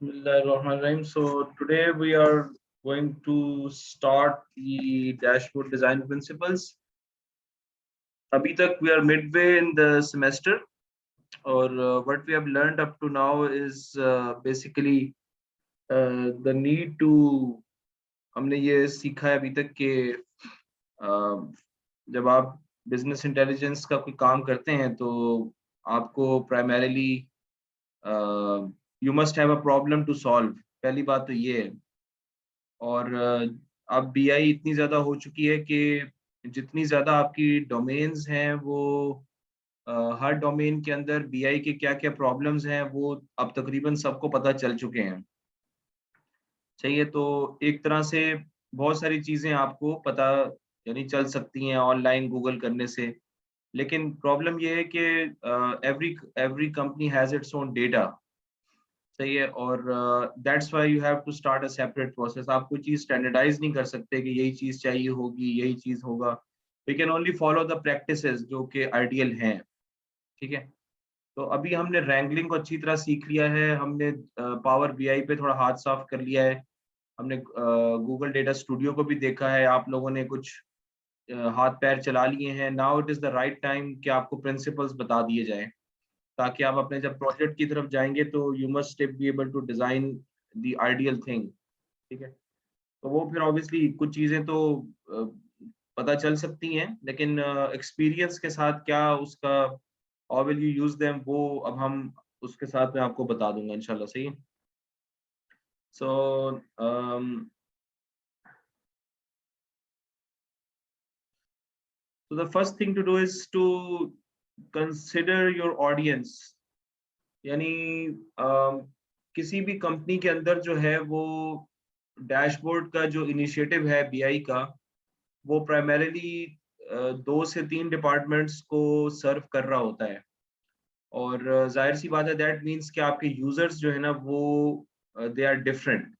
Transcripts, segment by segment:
Bismillahirrahmanirrahim. So today we are going to start the dashboard design principles. अभी तक we are midway in the semester और what we have learned up to now is basically the need to हमने ये सीखा है अभी तक कि जब आप बिजनेस इंटेलिजेंस का कोई काम करते हैं तो आपको primarily you must have a problem to solve. पहली बात तो ये है। और अब बीआई इतनी ज़्यादा हो चुकी है कि जितनी ज़्यादा आपकी डोमेन्स हैं वो हर डोमेन के अंदर बीआई के क्या-क्या प्रॉब्लम्स हैं वो अब तकरीबन सबको पता चल चुके हैं। सही है, तो एक तरह से बहुत सारी चीज़ें आपको पता यानी चल सकती हैं ऑनलाइन गूगल करने से। लेकिन प्रॉब्लम ये है कि every every company has its own data. सही है, और that's why you have to start a separate process. आप कोई चीज़ स्टैंडर्डाइज़ नहीं कर सकते कि यही चीज़ चाहिए होगी, यही चीज़ होगा। We can only follow the practices जो कि आइडियल हैं, ठीक है? तो अभी हमने रैंगलिंग को अच्छी तरह सीख लिया है, हमने पावर बीआई पे थोड़ा हाथ साफ कर लिया है, हमने गूगल डेटा स्टूडियो को भी देखा है, आप लोगों ने कुछ हाथ-पैर चला लिए हैं। Now it is the right time कि आपको प्रिंसिपल्स बता दिए जाएँ। ताकि आप अपने जब प्रोजेक्ट की तरफ जाएँगे तो you must be able to design the ideal thing, ठीक है? तो वो फिर ऑब्वियसली कुछ चीज़ें तो अ, पता चल सकती हैं, लेकिन एक्सपीरियंस के साथ क्या उसका how will you use them वो अब हम उसके साथ मैं आपको बता दूँगा इंशाल्लाह, सही है? सो um, so the first thing to do is to consider your audience। यानी किसी भी कंपनी के अंदर जो है वो डैशबोर्ड का जो इनिशिएटिव है बीआई का, वो प्राइमरीली 2 से 3 डिपार्टमेंट्स को सर्व कर रहा होता है। और ज़ाहिर-सी बात है दैट मीन्स कि आपके यूज़र्स जो है ना वो दे आर डिफरेंट,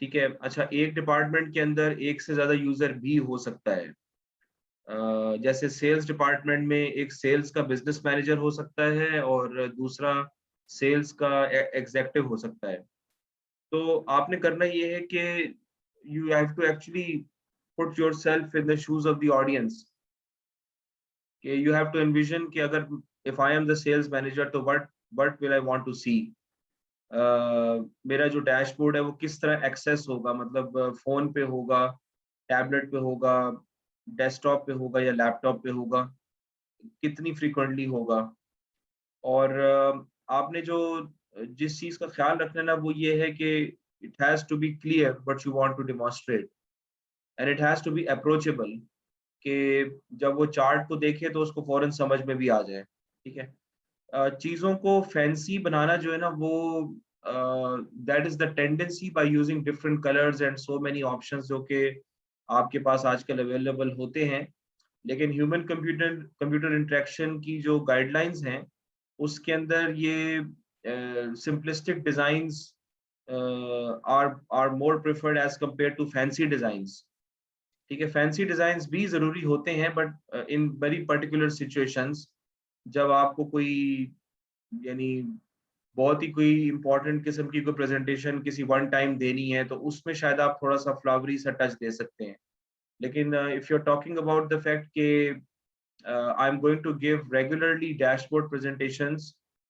ठीक है? अच्छा, एक डिपार्टमेंट के अंदर एक से ज़्यादा यूज़र भी हो सकता है। जैसे सेल्स डिपार्टमेंट में एक सेल्स का बिज़नेस मैनेजर हो सकता है और दूसरा सेल्स का एग्ज़ीक्यूटिव हो सकता है। तो आपने करना ये है कि you have to actually put yourself in the shoes of the audience, कि यू हैव टू एनविज़न कि अगर if I am the sales manager तो what will I want to see. मेरा जो डैशबोर्ड है वो किस तरह एक्सेस होगा, मतलब फ़ोन पे होगा, टैबलेट पे होगा, डेस्कटॉप पे होगा या लैपटॉप पे होगा, कितनी फ्रीक्वेंटली होगा। और आपने जो जिस चीज़ का ख़्याल रखना है ना वो ये है कि it has to be clear what you want to demonstrate and it has to be approachable, कि जब वो चार्ट को देखे तो उसको फ़ौरन समझ में भी आ जाए, ठीक है? चीज़ों को फैंसी बनाना जो है ना वो that is the tendency by using different colours and so many options जो कि आपके पास आजकल अवेलेबल होते हैं। लेकिन ह्यूमन कंप्यूटर कंप्यूटर इंटरेक्शन की जो गाइडलाइंस हैं, उसके अंदर ये simplistic designs are more preferred as compare to fancy designs. ठीक है, फैंसी डिज़ाइंस भी ज़रूरी होते हैं but in very particular situations, जब आपको कोई यानी बहुत ही कोई इम्पोर्टेंट किस्म की कोई प्रेज़ेंटेशन किसी वन टाइम देनी है, तो उसमें शायद आप थोड़ा-सा फ्लावरी सा टच दे सकते हैं। लेकिन if you are talking about the fact कि I'm going to give regularly dashboard presentations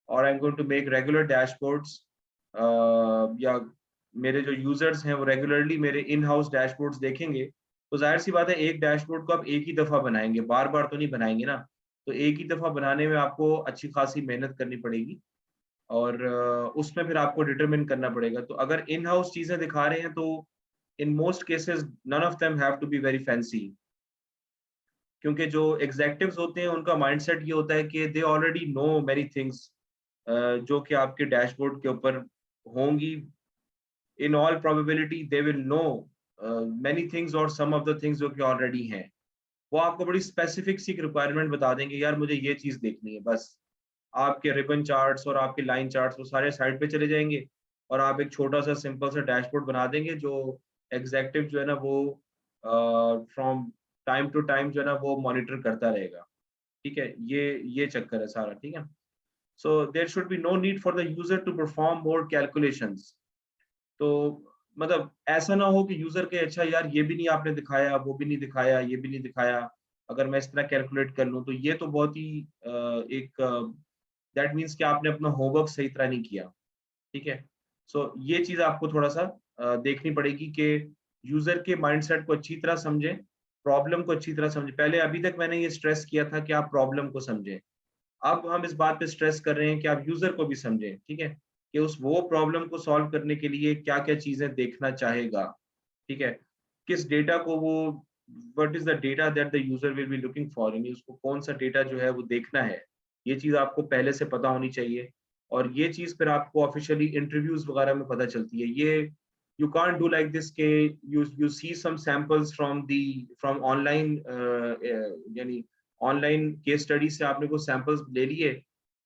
or I'm going to make regular dashboards, या मेरे जो यूजर्स हैं वो रेगुलरली मेरे इन हाउस डैशबोर्ड्स देखेंगे, तो जाहिर सी बात है एक डैशबोर्ड को आप एक ही दफा बनाएंगे, बार बार तो नहीं बनाएंगे ना। तो एक ही दफा बनाने में आपको अच्छी खासी मेहनत करनी पड़ेगी और उसमें फिर आपको डिटरमिन करना पड़ेगा। तो अगर इन हाउस चीजें दिखा रहे हैं तो in most cases none of them have to be very fancy, क्योंकि जो एग्जेक्टिव्स होते हैं उनका माइंडसेट ये होता है कि they already know many things जो कि आपके डैशबोर्ड के ऊपर होंगी। In all probability they will know many things और सम ऑफ द थिंग्स जो कि ऑलरेडी हैं। वो आपको बड़ी स्पेसिफिक सी रिक्वायरमेंट बता देंगे, यार मुझे ये चीज़ देखनी है बस। आपके रिबन चार्ट्स और आपके लाइन चार्ट्स वो सारे साइड पे चले जाएँगे और आप एक छोटा-सा सिंपल सा डैशबोर्ड बना देंगे जो एग्ज़ेक्टिव जो है ना वो फ्रॉम टाइम टू टाइम जो है ना वो मॉनिटर करता रहेगा। ठीक है? ये चक्कर है सारा, ठीक है? So there should be no need for the user to perform more calculations. तो मतलब ऐसा ना हो कि यूजर के अच्छा यार ये भी नहीं आपने दिखाया, वो भी नहीं दिखाया, ये भी नहीं दिखाया, अगर मैं इस तरह कैलकुलेट कर लूं तो ये तो बहुत ही एक दैट मीन्स कि आपने अपना होमवर्क सही तरह नहीं किया। ठीक है, सो ये चीज आपको थोड़ा सा देखनी पड़ेगी कि यूजर के माइंडसेट को अच्छी तरह समझें, प्रॉब्लम को अच्छी तरह समझें। पहले अभी तक मैंने ये स्ट्रेस किया था कि आप प्रॉब्लम को समझें, अब हम इस बात पे स्ट्रेस कर रहे हैं कि आप यूजर को भी समझें। ठीक है, कि उस वो प्रॉब्लम को सॉल्व करने के लिए क्या क्या चीजें देखना चाहेगा। ठीक है, किस डेटा को वो, what is the data that the user will be looking for, यानी उसको कौन सा डेटा जो है वो देखना है, ये चीज आपको पहले से पता होनी चाहिए। और ये चीज फिर आपको ऑफिशियली इंटरव्यूज वगैरह में पता चलती है। ये you can't do like this के you see some samples from online, यानी ऑनलाइन केस स्टडी से आपने कुछ सैंपल्स ले लिए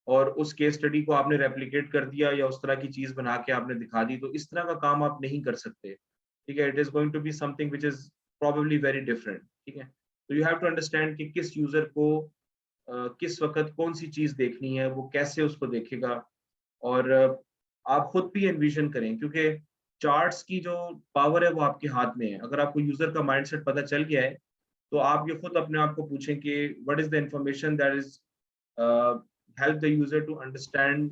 और उस केस स्टडी को आपने रेप्लिकेट कर दिया या उस तरह की चीज बना के आपने दिखा दी, तो इस तरह का काम आप नहीं कर सकते। ठीक है, it is going to be something which is probably very different. ठीक है, तो यू हैव टू अंडरस्टैंड कि किस यूजर को किस वक्त कौन सी चीज देखनी है, वो कैसे उसको देखेगा। और आप खुद भी एनविजन करें, क्योंकि चार्ट्स की जो पावर है वो आपके हाथ में है। अगर आपको यूजर का माइंडसेट पता चल गया है तो आप ये खुद अपने आप को पूछें कि what is the information that is help the user to understand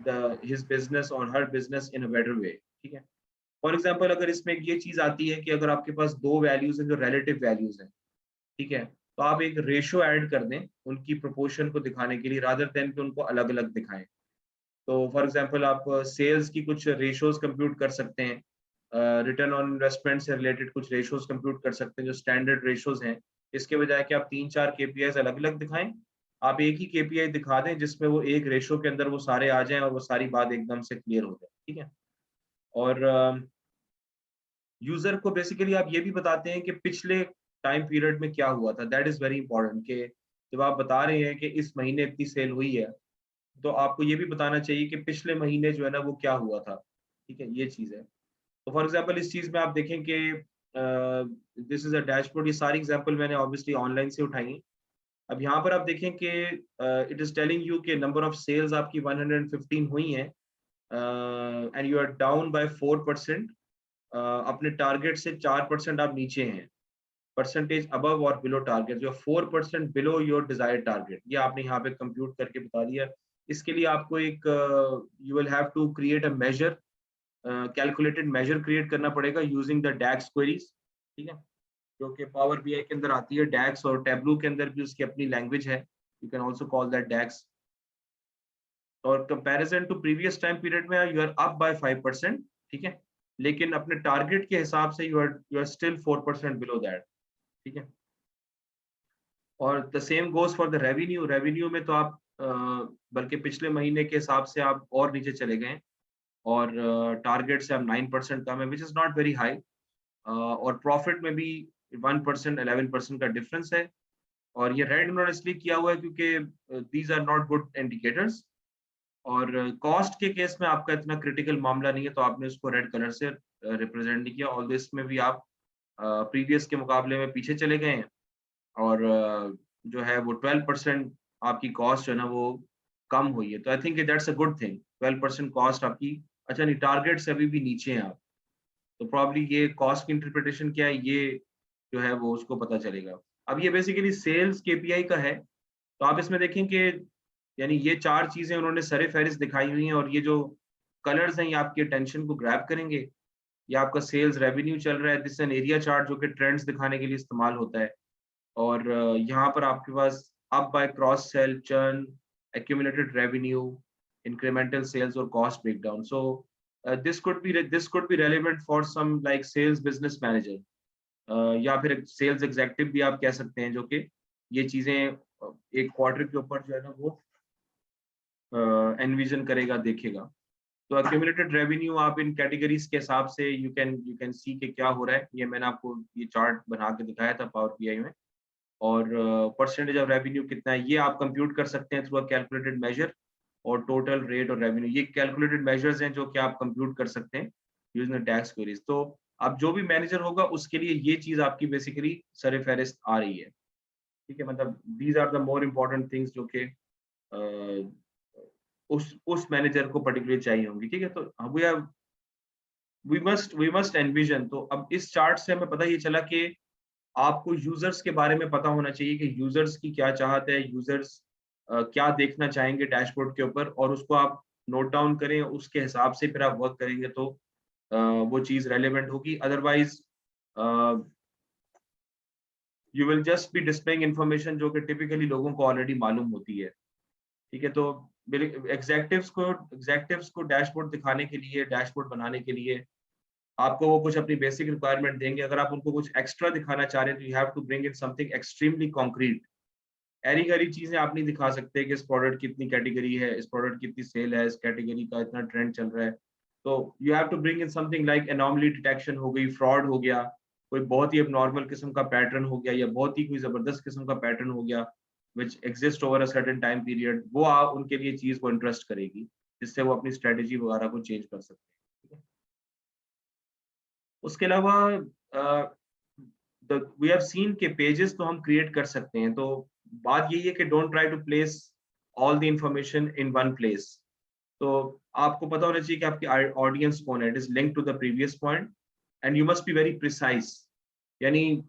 the his business और हर business in a better way. ठीक है, फॉर एग्जाम्पल अगर इसमें ये चीज आती है कि अगर आपके पास दो वैल्यूज हैं जो रिलेटिव वैल्यूज हैं, ठीक है, तो आप एक रेशियो ऐड कर दें उनकी प्रोपोर्शन को दिखाने के लिए, रादर देन कि उनको अलग अलग दिखाएं। तो फॉर एग्जांपल आप सेल्स की कुछ रेशियोज कंप्यूट कर सकते हैं, रिटर्न ऑन इन्वेस्टमेंट से रिलेटेड कुछ रेशियोज कंप्यूट कर सकते हैं जो स्टैंडर्ड रेशियोज हैं। इसके बजाय कि आप 3-4 केपीआईज अलग अलग दिखाएं, आप एक ही केपीआई दिखा दें जिसमें वो एक रेशियो के अंदर वो सारे आ जाएं और वो सारी बात एकदम से क्लियर हो जाए। ठीक है, और यूजर को बेसिकली आप ये भी बताते हैं कि पिछले टाइम पीरियड में क्या हुआ था। दैट इज वेरी इंपॉर्टेंट कि जब आप बता रहे हैं कि इस महीने इतनी सेल हुई है, तो आपको ये भी बताना चाहिए कि पिछले महीने जो है ना वो क्या हुआ था। ठीक है, ये चीज है। तो फॉर एग्जांपल इस चीज में आप देखें कि दिस इज अ डैशबोर्ड, ये सारी एग्जांपल मैंने ऑब्वियसली ऑनलाइन से उठाई हैं। अब यहाँ पर आप देखें कि इट इज टेलिंग यू कि नंबर ऑफ सेल्स आपकी 115 हुई हैं and you are down by 4%। अपने टारगेट से 4% आप नीचे हैं, परसेंटेज अबव और बिलो टारगेट, जो 4% बिलो योर डिजायर्ड टारगेट, ये आपने यहाँ पे कंप्यूट करके बता दिया। इसके लिए आपको एक you will have to create a measure, calculated measure create करना पड़ेगा यूजिंग द डैक्स क्वेरीज। ठीक है, जो कि पावर बीआई के अंदर आती है। डैक्स और टेब्लू के अंदर भी उसकी अपनी लैंग्वेज है, you can also call that DAX. और comparison to previous time period में यू आर अप बाय 5%। ठीक है, लेकिन अपने टारगेट के हिसाब से you are still 4% below that. ठीक है, और the same goes for the revenue. Revenue में तो आप बल्कि पिछले महीने के हिसाब से आप और नीचे चले गए हैं और टारगेट से आप 9% कम है, which is not very high. और प्रॉफिट में भी 1% 11% का डिफरेंस है। और ये रेड उन्होंने इसलिए किया हुआ है क्योंकि these are not good indicators. और कॉस्ट के केस में आपका इतना क्रिटिकल मामला नहीं है, तो आपने उसको रेड कलर से रिप्रेजेंट नहीं किया। ऑल दिस में भी आप प्रीवियस के मुकाबले में पीछे चले गए हैं और जो है वो 12% आपकी कॉस्ट जो है ना वो कम हुई है। तो I think that's a good thing. 12% cost आपकी, अच्छा नहीं, टारगेट से अभी भी नीचे हैं आप। तो प्रॉब्ली ये कॉस्ट की इंटरप्रिटेशन क्या है, ये जो है वो उसको पता चलेगा। अब ये बेसिकली सेल्स केपीआई का है। तो आप इसमें देखें कि यानी ये 4 चीजें उन्होंने सरे फहरिस्त दिखाई हुई हैं और ये जो कलर्स हैं ये आपकी अटेंशन को ग्रैब करेंगे। ये आपका सेल्स रेवेन्यू चल रहा है, दिस एन एरिया चार्ट जो कि ट्रेंड्स दिखाने के लिए इस्तेमाल होता है। और यहाँ पर आपके पास up by cross sell, churn, accumulated revenue, incremental sales और cost breakdown. So this could be relevant for some like sales business manager, या फिर सेल्स एग्जेक्टिव भी आप कह सकते हैं, जो कि ये चीजें एक क्वार्टर के ऊपर जो है ना वो एनविजन करेगा, देखेगा। तो अक्यूमुलेटेड रेवेन्यू आप इन कैटेगरीज के हिसाब से यू कैन सी के क्या हो रहा है। ये मैंने आपको ये चार्ट बना के दिखाया था पावर पीआई में। और परसेंटेज ऑफ रेवेन्यू कितना है ये आप कंप्यूट कर सकते हैं थ्रू अ कैलकुलेटेड मेजर। और टोटल रेट और रेवेन्यू, ये कैलकुलेटेड मेजर्स हैं जो कि आप कंप्यूट कर सकते हैं यूजिंग टैक्स क्वेरीज। तो अब जो भी मैनेजर होगा उसके लिए ये चीज आपकी बेसिकली सर फहरिस्त आ रही है। ठीक है, मतलब these are the more important things जो कि उस मैनेजर को पर्टिकुलरली चाहिए होंगी, ठीक है। तो वी मस्ट एनविजन। तो अब इस चार्ट से हमें पता ये चला कि आपको यूजर्स के बारे में पता होना चाहिए कि यूजर्स की क्या चाहत है, यूजर्स क्या देखना चाहेंगे डैशबोर्ड के ऊपर, और उसको आप नोट डाउन करें, उसके हिसाब से फिर आप वर्क करेंगे तो वो चीज रेलेवेंट होगी। Otherwise you will just be displaying information जो कि टिपिकली लोगों को ऑलरेडी मालूम होती है, ठीक है। तो एग्जेक्टिव्स को डैशबोर्ड दिखाने के लिए, डैशबोर्ड बनाने के लिए आपको वो कुछ अपनी बेसिक रिक्वायरमेंट देंगे। अगर आप उनको कुछ एक्स्ट्रा दिखाना चाह रहे हैं तो you have to bring in something extremely concrete. ऐरी गैरी चीजें आप नहीं दिखा सकते कि इस प्रोडक्ट की इतनी कैटेगरी है, इस प्रोडक्ट की इतनी सेल है, इस कैटेगरी का इतना ट्रेंड चल रहा है। तो you have to bring in something like anomaly detection हो गई, फ्रॉड हो गया, कोई बहुत ही अबनॉर्मल किस्म का पैटर्न हो गया, या बहुत ही कोई जबरदस्त किस्म का पैटर्न हो गया which exist over a certain time period, वो आप उनके लिए चीज को इंटरेस्ट करेगी, जिससे वो अपनी स्ट्रेटेजी वगैरह को चेंज कर सकते हैं, ठीक है? उसके अलावा वी हैव सीन के पेजेस तो हम क्रिएट कर सकते हैं। तो बात यही है कि don't try to place all the information in one place. तो आपको पता होना चाहिए कि आपकी ऑडियंस कौन है, it is link to the previous point, and you must be very precise. यानी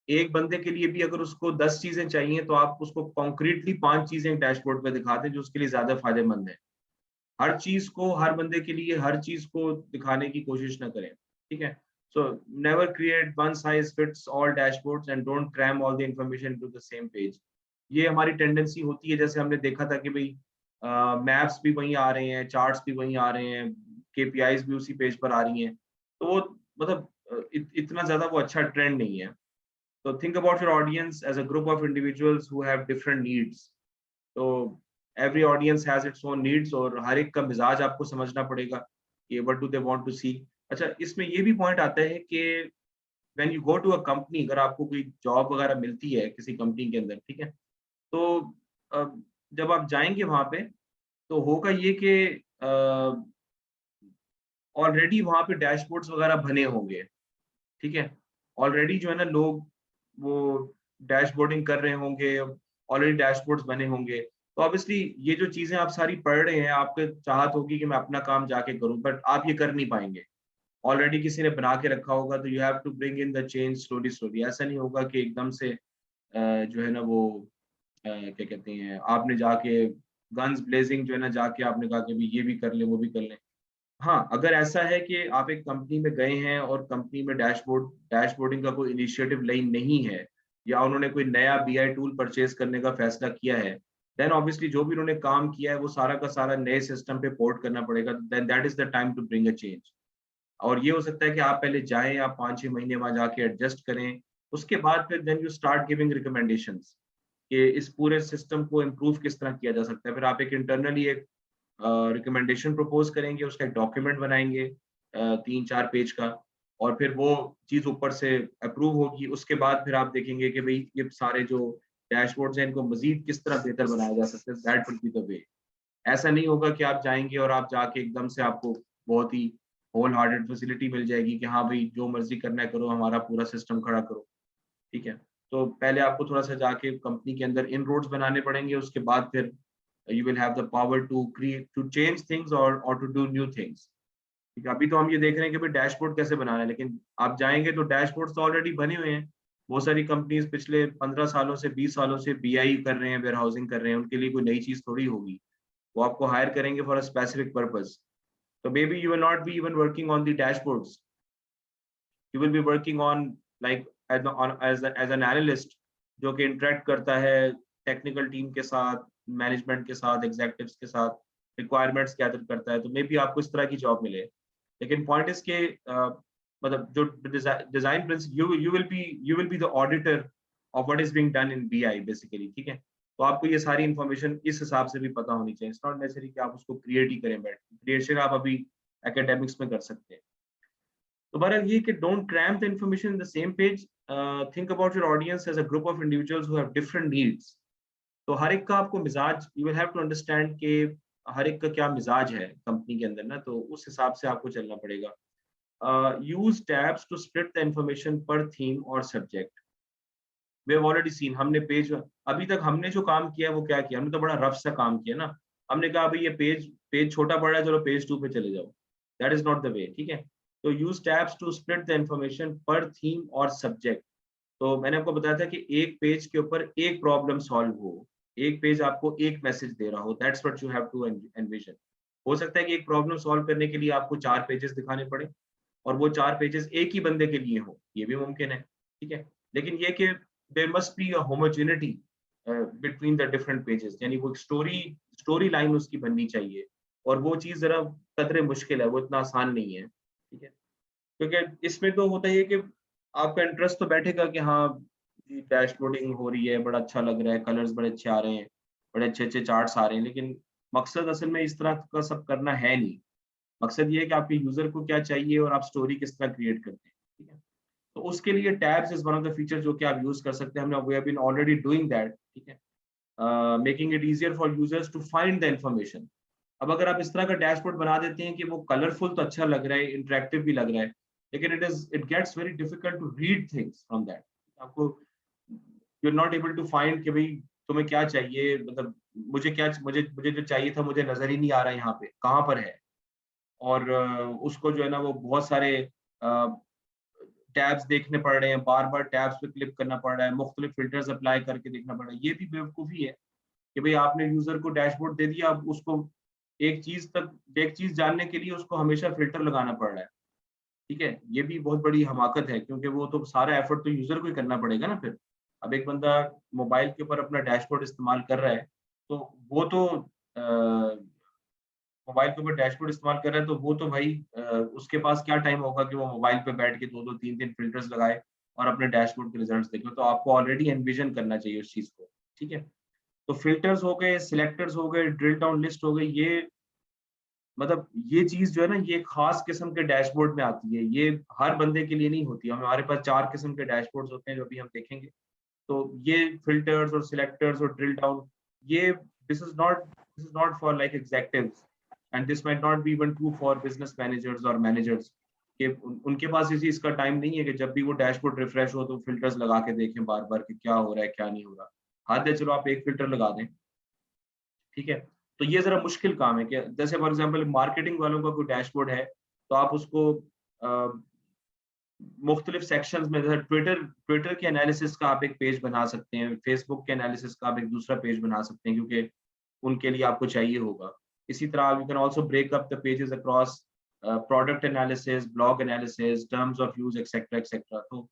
एक बंदे के लिए भी अगर उसको 10 चीजें चाहिए तो आप उसको कॉन्क्रीटली 5 चीजें डैशबोर्ड पे दिखा दें जो उसके लिए ज्यादा फायदेमंद है। हर चीज को, हर बंदे के लिए हर चीज को दिखाने की कोशिश ना करें, ठीक है। So never create one size fits all dashboards and don't cram all the information to the same page. ये हमारी टेंडेंसी होती है, जैसे हमने देखा था कि भाई मैप्स भी वहीं आ रहे हैं, चार्ट्स भी वहीं आ रहे हैं, केपीआईज भी उसी पेज पर आ रही हैं, तो वो मतलब इतना ज्यादा वो अच्छा ट्रेंड नहीं है। तो think about your audience as a group of individuals who have different needs. तो every audience has its own needs, और हर एक का मिजाज आपको समझना पड़ेगा कि what do they want to see। अच्छा, इसमें ये भी पॉइंट आता है कि when you go to a company, अगर आपको कोई जॉब वगैरह मिलती है किसी कंपनी के अंदर, ठीक है, तो अ, जब आप जाएंगे वहां पे तो होगा ये कि ऑलरेडी वहां पे डैशबोर्ड्स वगैरह बने होंगे, ठीक है। ऑलरेडी जो है ना लोग वो डैशबोर्डिंग कर रहे होंगे, ऑलरेडी डैशबोर्ड्स बने होंगे। तो ऑब्वियसली ये जो चीजें आप सारी पढ़ रहे हैं, आपके चाहत होगी कि मैं अपना काम जाके करूं, बट आप ये कर नहीं पाएंगे। ऑलरेडी किसी ने बना के रखा होगा, तो you have to bring in the change slowly slowly. ऐसा नहीं होगा कि एकदम से जो है ना वो क्या कहते हैं, आपने जाके गन्स ब्लेजिंग जो है ना जाके आपने कहा कि भी ये भी कर ले वो भी कर ले। हाँ, अगर ऐसा है कि आप एक कंपनी में गए हैं और कंपनी में डैशबोर्डिंग का कोई इनिशिएटिव लाइन नहीं है, या उन्होंने कोई नया बीआई टूल परचेज करने का फैसला किया है, देन ऑब्वियसली जो भी उन्होंने काम किया है वो सारा का सारा नए सिस्टम पे पोर्ट करना पड़ेगा। Then that is the time to bring a change. और ये हो सकता है कि आप पहले जाएं, आप 5-6 महीने वहां जाके एडजस्ट करें, उसके बाद फिर then you start giving recommendations कि इस पूरे सिस्टम को इम्प्रूव किस तरह किया जा सकता है। फिर आप एक इंटरनली एक रिकमेंडेशन प्रपोज करेंगे, उसका एक डॉक्यूमेंट बनाएंगे 3-4 पेज का, और फिर वो चीज ऊपर से अप्रूव होगी। उसके बाद फिर आप देखेंगे कि भाई ये सारे जो डैशबोर्ड्स हैं इनको मजीद किस तरह बेहतर बनाया जा सकता है। That will be the way. ऐसा नहीं होगा कि आप जाएंगे और आप जाके एकदम से आपको बहुत ही होल हार्टेड फैसिलिटी मिल जाएगी कि हाँ भाई जो मर्जी करना है करो, हमारा पूरा सिस्टम खड़ा करो, ठीक है। तो पहले आपको थोड़ा सा जाके कंपनी के अंदर इन रोड्स बनाने पड़ेंगे, उसके बाद फिर you will have the power to create, to change things or to do new things। ठीक है, अभी तो हम ये देख रहे हैं कि भाई डैशबोर्ड कैसे बनाना है, लेकिन आप जाएंगे तो डैशबोर्ड तो ऑलरेडी बने हुए हैं। बहुत सारी कंपनीज पिछले 15 सालों से 20 सालों से बीआई कर रहे हैं, वेयर हाउसिंग कर रहे हैं, उनके लिए कोई नई चीज थोड़ी होगी। वो आपको हायर करेंगे फॉर अ स्पेसिफिक पर्पज। तो maybe you will not be even working on the dashboards, you will be working on like as an analyst, जो कि इंटरेक्ट करता है टेक्निकल टीम के साथ, मैनेजमेंट के साथ, एग्जेक्टिव्स के साथ, रिक्वायरमेंट्स गैदर करता है। तो मे बी आपको इस तरह की जॉब मिले। लेकिन पॉइंट इज के मतलब जो design principle, you will be the auditor of what is being done in BI basically, ठीक है। तो आपको ये सारी इंफॉर्मेशन इस हिसाब से भी पता होनी चाहिए। इट्स नॉट नेसेसरी कि आप उसको क्रिएट ही करें बैठ, क्रिएशन आप अभी एकेडमिक्स में कर सकते हैं। तो बहरहाल ये कि don't cram the information in the same page. Think about your audience as a group of individuals who have different needs. तो हर एक का आपको मिजाज, you will have to understand कि हर एक का क्या मिजाज है कंपनी के अंदर ना, तो उस हिसाब से आपको चलना पड़ेगा। Use tabs to split the information पर थीम और subject. We have already seen, हमने पेज अभी तक हमने जो काम किया है वो क्या किया, हमने तो बड़ा रफ सा काम किया ना। हमने कहा भाई ये पेज छोटा पड़ रहा है, चलो पेज 2 पे चले जाओ। That is not the way, ठीक है। तो use tabs to split the information पर थीम और सब्जेक्ट। तो मैंने आपको बताया था कि एक पेज के ऊपर एक प्रॉब्लम सॉल्व हो, एक पेज आपको एक मैसेज दे रहा हो, that's what you have to envision. हो सकता है कि एक प्रॉब्लम सॉल्व करने के लिए आपको 4 पेजेस दिखाने पड़े और वो 4 पेजेस एक ही बंदे के लिए हो, ये भी मुमकिन है, ठीक है। लेकिन ये कि there must be a homogeneity between the different pages, यानी वो स्टोरी लाइन उसकी बननी चाहिए, और वो चीज़ ज़रा कदरे मुश्किल है, वो इतना आसान नहीं है, ठीक है। क्योंकि इसमें तो होता ही है कि आपका इंटरेस्ट तो बैठेगा कि हाँ जी, डैशबोर्डिंग हो रही है, बड़ा अच्छा लग रहा है, कलर्स बड़े अच्छे आ रहे हैं, बड़े अच्छे-अच्छे चार्ट्स आ रहे हैं, लेकिन मकसद असल में इस तरह का सब करना है नहीं। मकसद ये है कि आपके यूज़र को क्या चाहिए और आप स्टोरी किस तरह क्रिएट करते हैं, ठीक है। तो उसके लिए tabs is one of the feature जो कि आप यूज़ कर सकते हैं। हमने we have been already doing that, ठीक है। Making it easier for users to find the information. अब अगर आप इस तरह का डैशबोर्ड बना देते हैं कि वो कलरफुल तो अच्छा लग रहा है, इंटरैक्टिव भी लग रहा है, लेकिन it gets very difficult to read things from that. आपको you are not able to find कि भाई तुम्हें क्या चाहिए, मतलब मुझे जो चाहिए था मुझे नजर ही नहीं आ रहा है, यहाँ पे कहाँ पर है। और उसको जो है ना वो बहुत सारे टैब्स देखने पड़ रहे हैं, बार बार टैब्स पे क्लिक करना पड़ रहा है, मुख्तलिफ फिल्टर्स अप्लाई करके देखना पड़ रहा है। ये भी बेवकूफ़ी है कि भाई आपने यूजर को डैशबोर्ड दे दिया, अब उसको एक चीज जानने के लिए उसको हमेशा फिल्टर लगाना पड़ रहा है, ठीक है। ये भी बहुत बड़ी हमाकत है, क्योंकि वो तो सारा एफर्ट तो यूजर को ही करना पड़ेगा ना फिर। अब एक बंदा मोबाइल के ऊपर अपना डैशबोर्ड इस्तेमाल कर रहा है, तो वो तो मोबाइल के ऊपर डैशबोर्ड इस्तेमाल कर रहा है, तो वो तो भाई उसके पास क्या टाइम होगा कि वो मोबाइल पे बैठ के 2-2 3-3 फ़िल्टर्स लगाए और अपने डैशबोर्ड के रिजल्ट्स देखे। तो आपको ऑलरेडी एनविज़न करना चाहिए उस चीज़ को, ठीक है। तो फ़िल्टर्स हो गए, सिलेक्टर्स हो गए, ड्रिल डाउन लिस्ट हो गई, ये मतलब ये चीज़ जो है ना, ये खास किस्म के डैशबोर्ड में आती है। ये हर बंदे के लिए नहीं होती। हमारे पास 4 किस्म के डैशबोर्ड्स होते हैं जो अभी हम देखेंगे। तो ये फ़िल्टर्स और सिलेक्टर्स और ड्रिल डाउन, ये this is not for like executives, and this might not be even true for business managers और मैनेजर्स, कि उनके पास इस चीज़ का टाइम नहीं है कि जब भी वो डैशबोर्ड रिफ्रेश हो तो फ़िल्टर्स लगा के देखें बार-बार कि क्या हो रहा है, क्या नहीं हो रहा। हद है चलो आप एक फ़िल्टर लगा दें, ठीक है? तो ये ज़रा मुश्किल काम है कि जैसे फॉर एग्ज़ाम्पल मार्केटिंग वालों का कोई डैशबोर्ड है, तो आप उसको अ, मुख्तलिफ सेक्शंस में, जैसे ट्विटर के एनालिसिस का आप एक पेज बना सकते हैं, फेसबुक के एनालिसिस का आप एक दूसरा पेज बना सकते हैं, क्योंकि उनके लिए आपको चाहिए होगा। इसी तरह you can also break up the pages across product analysis, blog analysis, terms of use etcetera etcetera. तो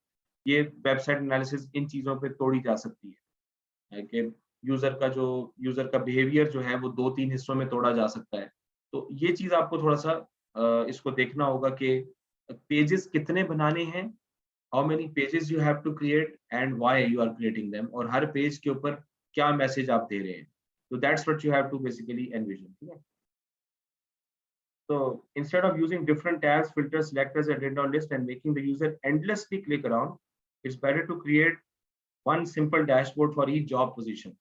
ये वेबसाइट एनालिसिस इन चीज़ों पे तोड़ी जा सकती है कि यूज़र का बिहेवियर जो है वो 2-3 हिस्सों में तोड़ा जा सकता है। तो ये चीज़ आपको थोड़ा-सा इसको देखना होगा कि पेजेस कितने बनाने हैं, how many pages you have to create and why you are creating them, और हर पेज के ऊपर क्या मैसेज आप दे रहे हैं। तो that's what you have to basically envision, ठीक है। So instead of using different tabs, filters, selectors, and read-down list and making the user endlessly click around, it's better to create one simple dashboard for each job position.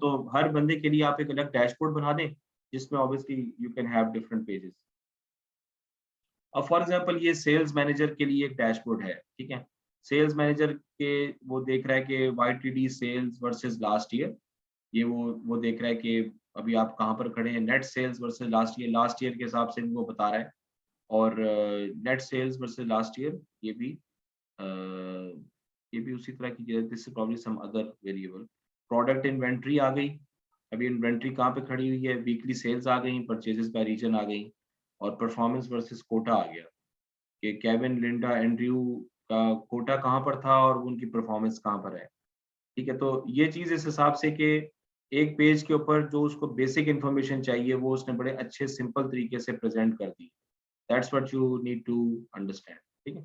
तो हर बंदे के लिए आप एक अलग dashboard बना दें, जिसमें obviously you can have different pages. अब फॉर एग्जांपल ये सेल्स मैनेजर के लिए एक डैशबोर्ड है, ठीक है। सेल्स मैनेजर के वो देख रहा है कि YTD sales versus last year, ये वो देख रहा है कि अभी आप कहाँ पर खड़े हैं, net sales versus last year के हिसाब से भी वो बता रहा है। और net sales versus last year, uh, ये भी उसी तरह की चीज़ है, this is probably some other variable. Product inventory आ गई, अभी इन्वेंट्री कहाँ पे खड़ी हुई है, वीकली सेल्स आ गई, परचेजेस बाय रीजन आ गई, और परफॉर्मेंस वर्सेस कोटा आ गया कि केविन, लिंडा, एंड्रयू का कोटा कहाँ पर था और उनकी परफॉर्मेंस कहाँ पर है, ठीक है। तो ये चीज़ इस हिसाब से कि एक पेज के ऊपर जो उसको बेसिक इन्फॉर्मेशन चाहिए वो उसने बड़े अच्छे सिंपल तरीके से प्रेजेंट कर दी। That's what you need to understand, ठीक है।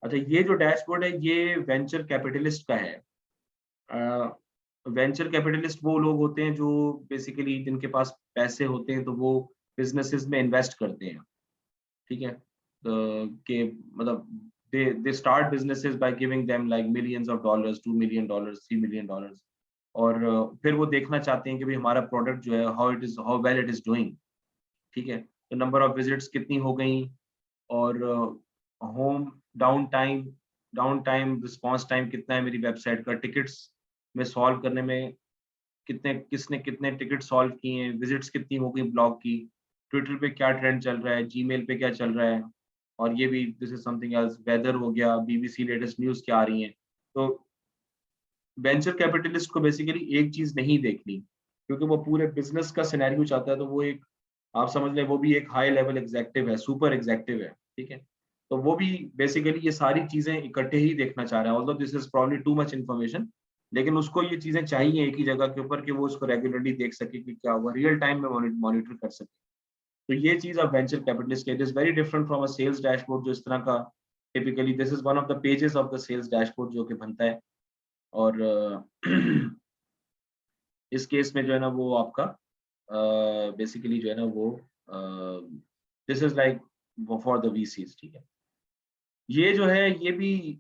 अच्छा, ये जो डैशबोर्ड है ये वेंचर कैपिटलिस्ट का है। वेंचर कैपिटलिस्ट वो लोग होते हैं जो बेसिकली जिनके पास पैसे होते हैं, तो वो बिजनेसेस में इन्वेस्ट करते हैं, ठीक है। कि मतलब they start businesses by giving them like millions of dollars, $2 million, $3 million, और फिर वो देखना चाहते हैं कि भाई हमारा प्रोडक्ट जो है how well it is doing, ठीक है। तो नंबर ऑफ विजिट्स कितनी हो गई, और home down time response time कितना है मेरी वेबसाइट का, टिकट्स में सॉल्व करने में किसने कितने टिकट सॉल्व किए हैं, विजिट्स कितनी हो गई ब्लॉग की, ट्विटर पे क्या ट्रेंड चल रहा है, जीमेल पे क्या चल रहा है, और ये भी this is something else, whether हो गया, बीबीसी लेटेस्ट न्यूज़ क्या आ रही हैं। तो वेंचर कैपिटलिस्ट को बेसिकली एक चीज़ नहीं देखनी, क्योंकि वो पूरे बिज़नेस का सिनेरियो चाहता है, तो वो एक, आप समझ लें वो भी एक हाई लेवल एग्ज़ेक्युटिव है, सुपर एग्ज़ेक्युटिव है, ठीक है? तो वो भी बेसिकली ये सारी चीज़ें इकट्ठे ही देखना चाह रहा है, although this is probably too much information, लेकिन उसको ये चीज़ें चाहिए एक ही जगह के ऊपर कि वो उसको रेगुलरली देख सके कि क्या हुआ, रियल टाइम में मॉनिटर कर सके। तो ये चीज़ अब वेंचर कैपिटलिस्ट के, it is very different from a sales dashboard, जो इस तरह का typically this is one of the pages of the sales dashboard जो कि बनता है। और इस केस में जो है ना वो आपका बेसिकली जो है ना वो this is like for the VCs, ठीक है? ये जो है ये भी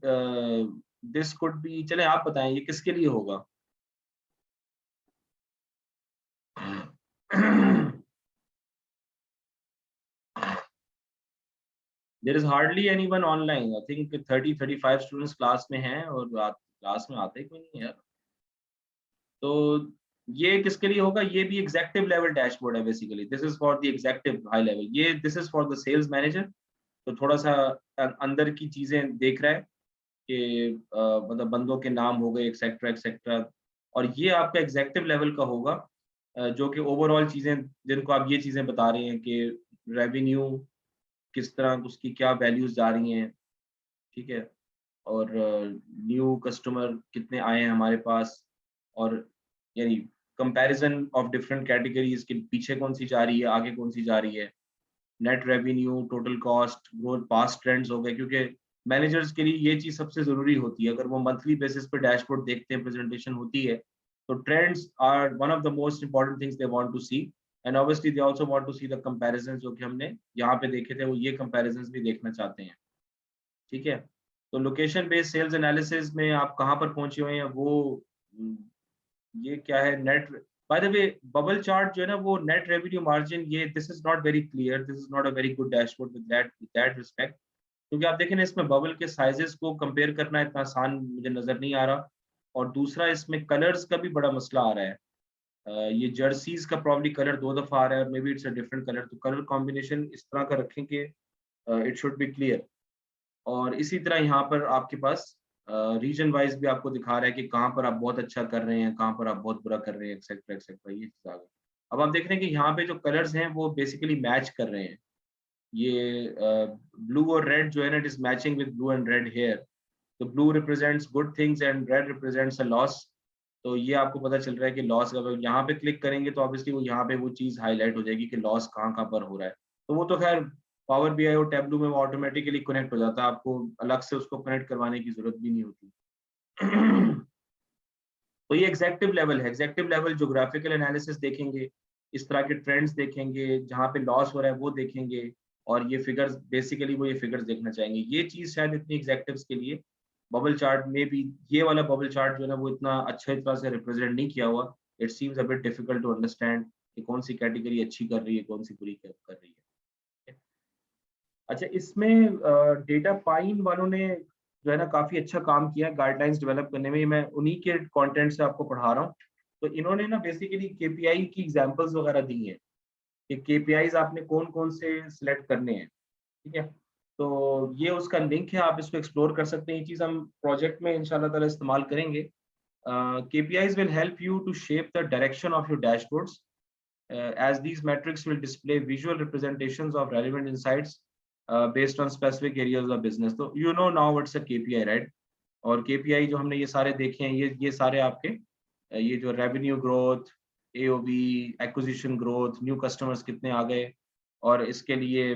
दिस कुड बी, चले आप बताएं ये किसके लिए होगा? There is hardly anyone online, I think 30-35 students class में हैं, और क्लास में आते ही कोई नहीं है यार। तो ये किसके लिए होगा? ये भी एग्जेक्टिव लेवल डैशबोर्ड है basically, this is for the executive high level, ये this is for the sales manager. तो थोड़ा-सा अंदर की चीज़ें देख रहा है कि मतलब बंदों के नाम हो गए एक्सेट्रा, एक्सेट्रा। और ये आपका एग्ज़ेक्टिव लेवल का होगा, जो कि ओवरऑल चीज़ें जिनको आप ये चीज़ें बता रहे हैं कि रेवेन्यू किस तरह उसकी क्या वैल्यूज़ जा रही हैं, ठीक है? और न्यू कस्टमर कितने आए हैं हमारे पास, और यानी कंपैरिज़न ऑफ डिफरेंट कैटेगरीज़ के पीछे कौन-सी जा रही है, आगे कौन-सी जा रही है। Net revenue, total cost, growth, past trends हो गए, क्योंकि मैनेजर्स के लिए ये चीज़ सबसे ज़रूरी होती है। अगर वो मंथली बेसिस पे डैशबोर्ड देखते हैं, प्रेजेंटेशन होती है, तो trends are one of the most important things they want to see, and obviously they also want to see the comparisons जो कि हमने यहाँ पे देखे थे, वो ये कंपैरिजंस भी देखना चाहते हैं, ठीक है? तो लोकेशन बेस्ड सेल्स एनालिसिस में आप कहाँ पर पहुँचे हुए हैं वो उम, ये क्या है net, by the way bubble chart जो है ना वो नेट रेवेन्यू मार्जिन, ये this is not very clear, this is not a very good dashboard with that respect, क्योंकि आप देखें ना इसमें बबल के साइजेस को कंपेयर करना इतना आसान मुझे नजर नहीं आ रहा। और दूसरा इसमें कलर्स का भी बड़ा मसला आ रहा है। ये जर्सीज का प्रॉब्ली कलर 2 दफा आ रहा है, और may be it's a different colour, तो कलर कॉम्बिनेशन इस तरह का रखें कि इट शुड बी क्लियर। और इसी तरह यहाँ पर आपके पास रीजन वाइज भी आपको दिखा रहा है कि कहाँ पर आप बहुत अच्छा कर रहे हैं, कहाँ पर आप बहुत बुरा कर रहे हैं, एक्सेट्रा एक्सेट्रा, ये चीज़ आ गई। अब आप देख रहे हैं कि यहाँ पे जो कलर्स हैं वो बेसिकली मैच कर रहे हैं। ये ब्लू और रेड जो है ना, it is matching with blue and red here. तो blue represents good things and red represents a loss. तो ये आपको पता चल रहा है कि लॉस, अगर यहाँ पे क्लिक करेंगे तो ऑब्वियसली वो यहाँ पे वो चीज़ हाईलाइट हो जाएगी कि लॉस कहाँ कहाँ पर हो रहा है। तो वो तो खैर पावर बीआई और टैबलू में वो ऑटोमेटिकली कनेक्ट हो जाता है, आपको अलग से उसको कनेक्ट करवाने की जरूरत भी नहीं होती। तो ये एग्जेक्टिव लेवल है। एग्जेक्टिव लेवल ज्योग्राफिकल एनालिसिस देखेंगे, इस तरह के ट्रेंड्स देखेंगे, जहाँ पे लॉस हो रहा है वो देखेंगे, और ये फिगर्स बेसिकली वो ये फिगर्स देखना चाहेंगे। ये चीज़ शायद इतनी एग्जेक्टिव्स के लिए बबल चार्ट में भी, ये वाला बबल चार्ट जो है ना वो इतना अच्छे तरह से रिप्रेजेंट नहीं किया हुआ। It seems a bit difficult to understand कि कौन सी कैटेगरी अच्छी कर रही है, कौन सी बुरी कर रही है। अच्छा, इसमें डेटा पाइन वालों ने जो है ना काफ़ी अच्छा काम किया है गाइडलाइंस डेवलप करने में। ये मैं उन्हीं के कंटेंट से आपको पढ़ा रहा हूँ। तो इन्होंने ना बेसिकली केपीआई की एग्जांपल्स वगैरह दी हैं कि केपीआईज आपने कौन-कौन से सिलेक्ट करने हैं, ठीक है? तो ये उसका लिंक है, आप इसको एक्सप्लोर कर सकते हैं। ये चीज़ हम प्रोजेक्ट में इंशाल्लाह ताला इस्तेमाल करेंगे। KPIs will help you to shape the direction of your dashboards, as these metrics will display visual representations of relevant insights based on specific areas of business. So you know now what's a KPI, right? और KPI जो हमने ये सारे देखे हैं, ये सारे आपके ये जो revenue growth, AOV, acquisition growth, new customers कितने आ गए, और इसके लिए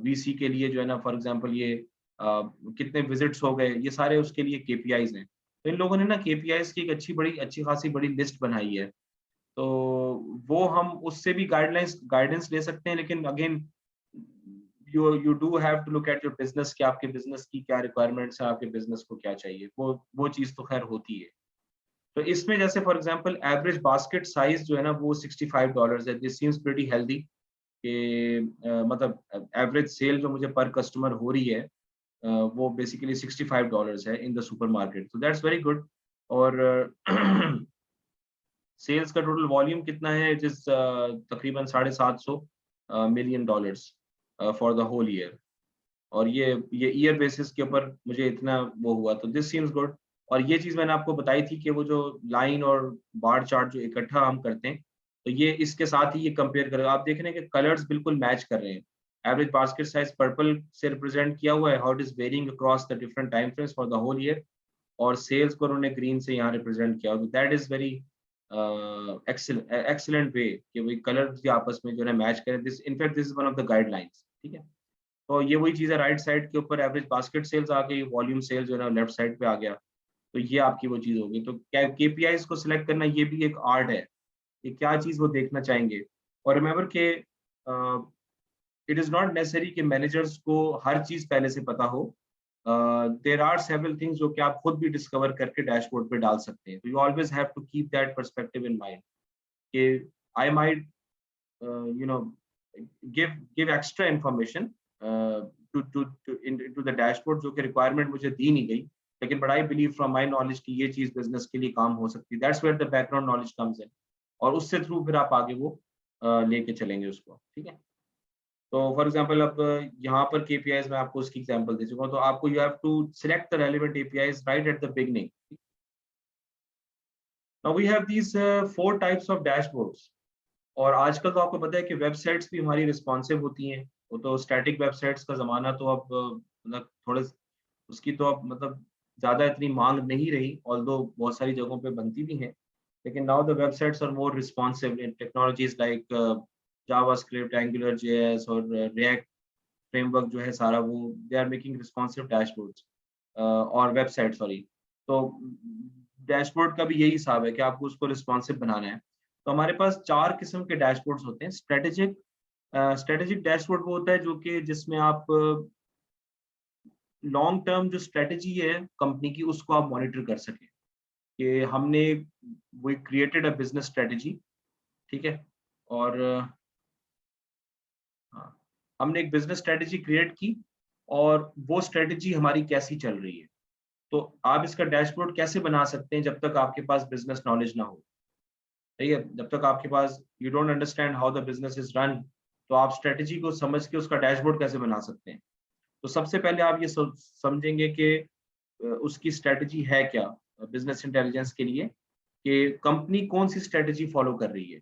VC के लिए जो है ना फॉर एग्जांपल ये कितने विजिट्स हो गए, ये सारे उसके लिए KPIs हैं। तो इन लोगों ने ना KPIs की एक अच्छी खासी बड़ी लिस्ट बनाई है। तो वो हम उससे भी गाइडेंस ले सकते हैं, लेकिन again you do have to look at your business कि आपके बिजनेस की क्या रिक्वायरमेंट्स है, आपके बिजनेस को क्या चाहिए, वो चीज़ तो खैर होती है। तो इसमें जैसे for example average basket size जो है ना वो $65 है। दिस सीम्स प्रीटी हेल्दी कि मतलब एवरेज सेल जो मुझे पर कस्टमर हो रही है वो बेसिकली $65 है in the supermarket, so that's very good. और सेल्स का टोटल वॉल्यूम कितना है, इट इज तकरीबन $750 million for the whole year. और ये ईयर बेसिस के ऊपर मुझे इतना वो हुआ, तो दिस सीम्स गुड। और ये चीज मैंने आपको बताई थी कि वो जो लाइन और बार चार्ट जो इकट्ठा हम करते हैं, तो ये इसके साथ ही ये कंपेयर करेगा। आप देख रहे हैं कि कलर्स बिल्कुल मैच कर रहे हैं। एवरेज बास्केट साइज पर्पल से रिप्रेजेंट किया हुआ है, how it is varying across the different time frames for the whole year, और सेल्स को उन्होंने ग्रीन से यहाँ रिप्रेजेंट किया। That is very excellent way कि वही कलर आपस में जो है मैच करें। This in fact this is one of the guidelines, ठीक है। तो ये वही चीज़ है, राइट साइड के ऊपर एवरेज बास्केट सेल्स आ गई, वॉल्यूम सेल्स जो है ना लेफ्ट साइड पे आ गया। तो ये आपकी वो चीज़ होगी। तो केपीआईज को सिलेक्ट करना ये भी एक आर्ट है कि क्या चीज़ वो देखना चाहेंगे। और रिमेंबर के इट इज़ नॉट नेसेसरी कि मैनेजर्स को हर चीज़ पहले से पता हो। देयर आर सेवरल थिंग्स जो कि आप खुद भी डिस्कवर करके डैशबोर्ड पे डाल सकते हैं। तो you always have to keep that perspective in mind कि I might you know give extra information to the dashboard जो कि requirement मुझे दी नहीं गई, लेकिन but I believe from my knowledge कि ये चीज बिजनेस के लिए काम हो सकती है। That's where the background knowledge comes in, और उससे थ्रू फिर आप आगे वो लेके चलेंगे उसको, ठीक है। तो फॉर एग्जांपल अब यहाँ पर केपीआईज में आपको उसकी एग्जांपल दे चुका हूँ। तो आपको you have to select the relevant APIs right at the beginning. Now we have these 4 types of dashboards. और आजकल तो आपको पता है कि वेबसाइट्स भी हमारी रिस्पॉन्सिव होती हैं। वो तो स्टैटिक वेबसाइट्स का ज़माना तो अब मतलब थोड़े उसकी तो अब मतलब ज़्यादा इतनी मांग नहीं रही, ऑल्दो बहुत सारी जगहों पे बनती भी हैं। लेकिन now the websites are more responsive in technologies like JavaScript, Angular JS और रिएक्ट फ्रेमवर्क जो है सारा, वो they are making responsive dashboards और वेबसाइट सॉरी। तो डैशबोर्ड का भी यही हिसाब है कि आपको उसको रिस्पॉन्सिव बनाना है। तो हमारे पास 4 किस्म के डैशबोर्ड्स होते हैं। स्ट्रेटेजिक डैशबोर्ड वो होता है जो कि जिसमें आप लॉन्ग टर्म जो स्ट्रेटेजी है कंपनी की उसको आप मॉनिटर कर सकें कि हमने we created a business strategy, ठीक है। और हाँ, हमने एक बिजनेस स्ट्रेटेजी क्रिएट की और वो स्ट्रेटेजी हमारी कैसी चल रही है। तो आप इसका डैशबोर्ड कैसे बना सकते हैं जब तक आपके पास बिजनेस नॉलेज ना हो, ठीक है। जब तक आपके पास you don't understand how the business is run, तो आप स्ट्रेटेजी को समझ के उसका डैशबोर्ड कैसे बना सकते हैं। तो सबसे पहले आप ये समझेंगे कि उसकी स्ट्रेटेजी है क्या बिजनेस इंटेलिजेंस के लिए, कि कंपनी कौन सी स्ट्रेटेजी फॉलो कर रही है,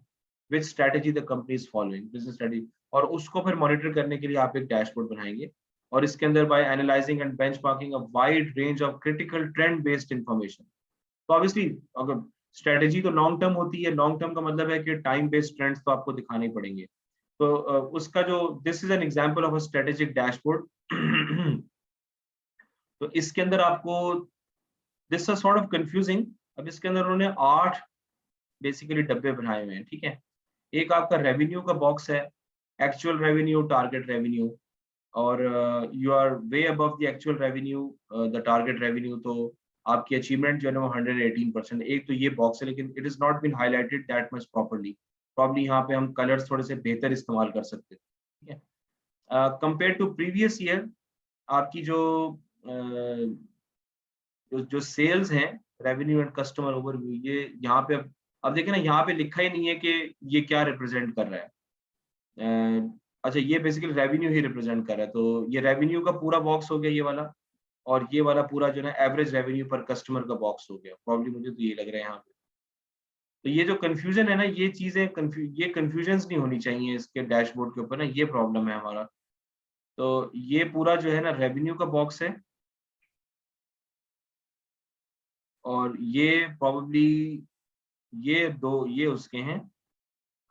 which strategy the company is following business strategy. और उसको फिर मॉनिटर करने के लिए आप एक डैशबोर्ड बनाएंगे। और इसके अंदर by analysing and benchmarking a wide range of critical trend based information. तो ऑब्वियसली अगर स्ट्रेटेजी तो लॉन्ग टर्म होती है, लॉन्ग टर्म का मतलब है कि टाइम बेस्ड ट्रेंड्स तो आपको दिखाने ही पड़ेंगे। तो उसका जो this is an example of a strategic dashboard. तो इसके अंदर आपको this is sort of confusing. अब इसके अंदर उन्होंने 8 बेसिकली डब्बे बनाए हुए हैं, ठीक है। एक आपका रेवेन्यू का बॉक्स है, एक्चुअल रेवेन्यू, टारगेट रेवेन्यू, और you are way above the actual revenue, the target revenue, तो आपकी अचीवमेंट जो है ना वो 118%। एक तो ये बॉक्स है, लेकिन it is not been highlighted that much properly. Probably यहाँ पे हम कलर्स थोड़े से बेहतर इस्तेमाल कर सकते हैं, ठीक है। कंपेयर टू प्रीवियस ईयर, आपकी जो सेल्स हैं, रेवेन्यू एंड कस्टमर ओवरव्यू, ये यहाँ पे अब देखिए ना, यहाँ पे लिखा ही नहीं है कि ये क्या रिप्रेजेंट कर रहा है। अच्छा, ये बेसिकली रेवेन्यू ही रिप्रेजेंट कर रहा है। तो ये रेवेन्यू का पूरा बॉक्स हो गया ये वाला, और ये वाला पूरा जो है एवरेज रेवेन्यू पर कस्टमर का बॉक्स हो गया। प्रॉब्लम मुझे तो ये लग रहा है यहाँ पे। तो ये जो कंफ्यूजन है ना, ये चीजें ये कंफ्यूजन नहीं होनी चाहिए इसके डैशबोर्ड के ऊपर ना, ये प्रॉब्लम है हमारा। तो ये पूरा जो है ना रेवेन्यू का बॉक्स है, और ये प्रोबेबली ये दो ये उसके हैं।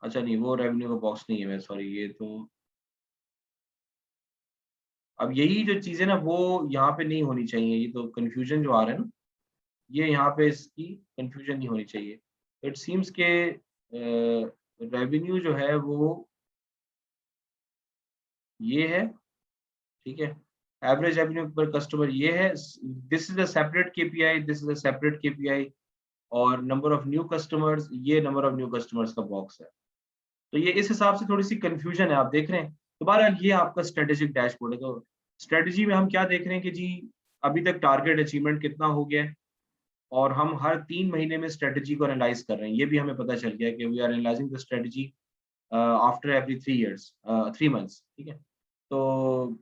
अच्छा नहीं, वो रेवेन्यू का बॉक्स नहीं है, मैं सॉरी, ये तो अब यही जो चीजें ना वो यहाँ पे नहीं होनी चाहिए। ये तो कंफ्यूजन जो आ रहा है ना, ये यहाँ पे इसकी कंफ्यूजन नहीं होनी चाहिए। इट सीम्स के रेवेन्यू जो है वो ये है, ठीक है। एवरेज रेवेन्यू पर कस्टमर ये है, this is a separate KPI, this is a separate KPI. और नंबर ऑफ न्यू कस्टमर्स, ये नंबर ऑफ न्यू कस्टमर्स का बॉक्स है। तो ये इस हिसाब से थोड़ी सी कंफ्यूजन है, आप देख रहे हैं। तो बहरहाल ये आपका स्ट्रेटेजिक डैशबोर्ड है। तो स्ट्रेटेजी में हम क्या देख रहे हैं कि जी अभी तक टारगेट अचीवमेंट कितना हो गया है, और हम हर 3 महीने में स्ट्रेटजी को एनालाइज कर रहे हैं। ये भी हमें पता चल गया कि we are analysing the strategy after every 3 years 3 months, ठीक है। तो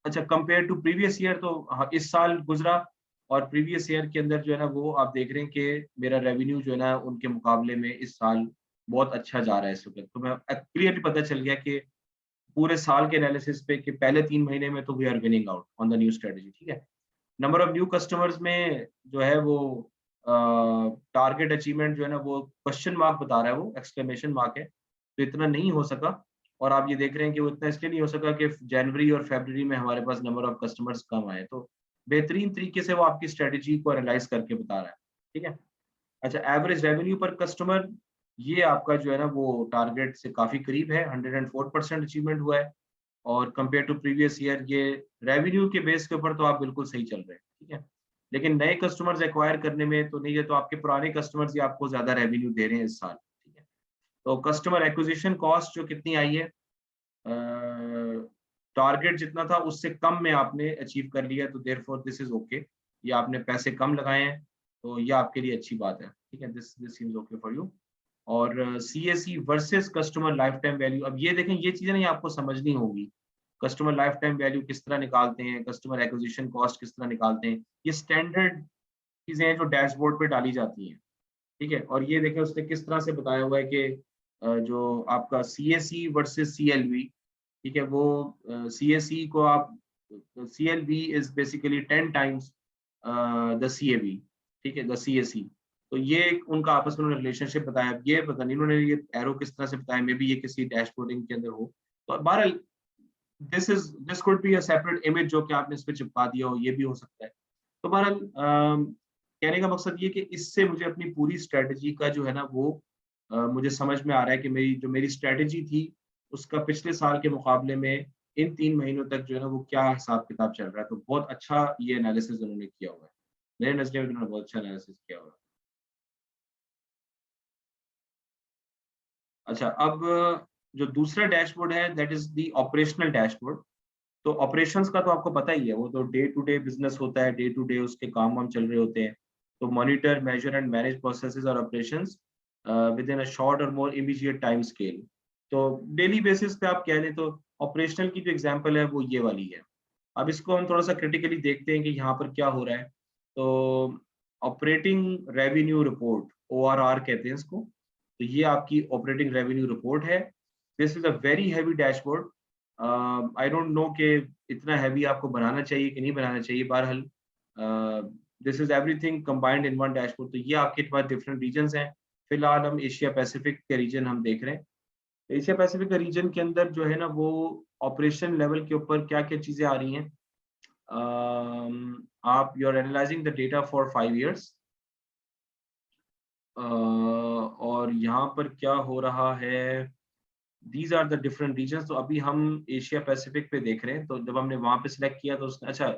अच्छा, कंपेयर टू प्रीवियस ईयर, तो हाँ, इस साल गुजरा और प्रीवियस ईयर के अंदर जो है ना वो आप देख रहे हैं कि मेरा रेवेन्यू जो है ना उनके मुकाबले में इस साल बहुत अच्छा जा रहा है इस वक़्त। तो मैं क्लियरली पता चल गया कि पूरे साल के एनालिसिस पे कि पहले 3 महीने में तो we are winning out on the new strategy, ठीक है। नंबर ऑफ न्यू कस्टमर्स में जो है वो टारगेट अचीवमेंट जो है ना वो क्वेश्चन मार्क बता रहा है, वो एक्सक्लेमेशन मार्क है, तो इतना नहीं हो सका। और आप ये देख रहे हैं कि वो इतना इसलिए नहीं हो सका कि जनवरी और फरवरी में हमारे पास नंबर ऑफ कस्टमर्स कम आए। तो बेहतरीन तरीके से वो आपकी स्ट्रेटजी को एनालाइज करके बता रहा है, ठीक है। अच्छा, एवरेज रेवेन्यू पर कस्टमर, ये आपका जो है ना वो टारगेट से काफी करीब है, 104% अचीवमेंट हुआ है। और कंपेयर टू प्रीवियस ईयर ये रेवेन्यू के बेस के ऊपर तो आप बिल्कुल सही चल रहे हैं, ठीक है। लेकिन नए कस्टमर्स एक्वायर करने में तो नहीं है, तो आपके पुराने कस्टमर्स ही आपको ज्यादा रेवेन्यू दे रहे हैं इस साल, ठीक है। तो कस्टमर एक्विजिशन कॉस्ट जो कितनी आई है, टारगेट जितना था उससे कम में आपने अचीव कर लिया, तो देयरफॉर दिस इज ओके। ये आपने पैसे कम लगाए हैं, तो ये आपके लिए अच्छी बात है, ठीक है। This this seems okay for you. और CAC versus customer lifetime value, अब ये देखें, ये चीजें नहीं आपको समझनी होगी। कस्टमर लाइफ टाइम वैल्यू किस तरह निकालते हैं, कस्टमर एक्विजिशन कॉस्ट किस तरह निकालते हैं, ये स्टैंडर्ड चीजें हैं जो डैशबोर्ड पे डाली जाती हैं, ठीक है। और ये देखें उसने किस तरह से बताया हुआ है कि जो आपका सीएसी वर्सेस सीएलवी, ठीक है, वो सीएसी को आप, CLV is basically 10 times the CAV, ठीक है, द सीएसी। तो ये उनका आपस में उन्होंने रिलेशनशिप बताया। अब ये पता नहीं उन्होंने ये एरो किस तरह से बताया, मे बी ये किसी डैशबोर्डिंग के अंदर हो। तो बहरहाल this could be a separate image जो कि आपने इस पे चिपका दिया हो, ये भी हो सकता है। तो बहरहाल कहने का मकसद ये कि इससे मुझे अपनी पूरी स्ट्रेटजी का जो है ना वो मुझे समझ में आ रहा है कि मेरी स्ट्रेटजी थी उसका पिछले साल के मुकाबले में इन 3 महीनों तक जो है ना वो क्या हिसाब किताब चल रहा है। तो बहुत अच्छा ये एनालिसिस उन्होंने किया हुआ है। मेरे नज़रिए में उन्होंने बहुत अच्छा एनालिसिस किया हुआ है। अच्छा, अब जो दूसरा डैशबोर्ड है that is the operational dashboard. तो ऑपरेशंस का तो आपको पता ही है, वो तो डे टू डे बिजनेस होता है, डे टू डे उसके काम वाम चल रहे होते हैं। तो monitor, measure and manage processes और operations within a short और मोर इमीडिएट टाइम स्केल। तो डेली बेसिस पे आप कह लें तो ऑपरेशनल की जो एग्जांपल है वो ये वाली है। अब इसको हम थोड़ा सा क्रिटिकली देखते हैं कि यहाँ पर क्या हो रहा है। तो ऑपरेटिंग रेवेन्यू रिपोर्ट, ORR कहते हैं इसको। तो ये आपकी ऑपरेटिंग रेवेन्यू रिपोर्ट है। This is a very heavy dashboard. I don't know कि इतना हैवी आपको बनाना चाहिए कि नहीं बनाना चाहिए। बहरहाल this is everything combined in one dashboard. तो ये आपके पास डिफरेंट रीजन्स हैं। फिलहाल हम एशिया पैसिफिक के रीजन हम देख रहे हैं। एशिया पैसिफिक के रीजन के अंदर जो है ना वो ऑपरेशन लेवल के ऊपर क्या क्या चीजें आ रही हैं। आप you are analysing the data for 5 years। और यहाँ पर क्या हो रहा है, these are the different regions. तो अभी हम एशिया पैसिफिक पे देख रहे हैं। तो जब हमने वहां पे सिलेक्ट किया तो उसने, अच्छा,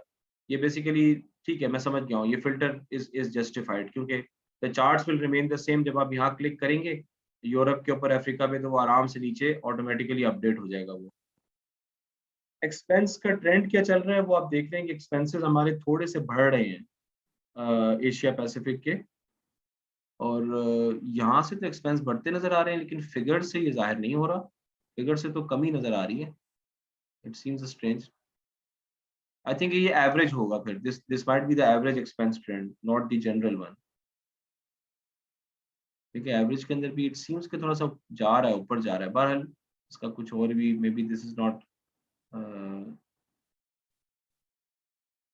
ये बेसिकली ठीक है, मैं समझ गया हूँ, ये फिल्टर इज जस्टिफाइड क्योंकि the charts will remain the same. जब आप यहाँ क्लिक करेंगे यूरोप के ऊपर, अफ्रीका पे, तो वो आराम से नीचे ऑटोमेटिकली अपडेट हो जाएगा वो। एक्सपेंस का ट्रेंड क्या चल रहा है वो आप देख रहे हैं कि एक्सपेंसेस हमारे थोड़े से बढ़ रहे हैं एशिया पैसिफिक के। और यहाँ से तो एक्सपेंस बढ़ते नजर आ रहे हैं, लेकिन फिगर से ये जाहिर नहीं हो रहा। फिगर से तो कमी नजर आ रही है। It seems strange. I think ये एवरेज होगा फिर। This might be the average expense trend, not the general one. ठीक है, एवरेज के अंदर भी इट सीम्स के थोड़ा सा जा रहा है, ऊपर जा रहा है। बहरहाल इसका कुछ और भी, may be this is not,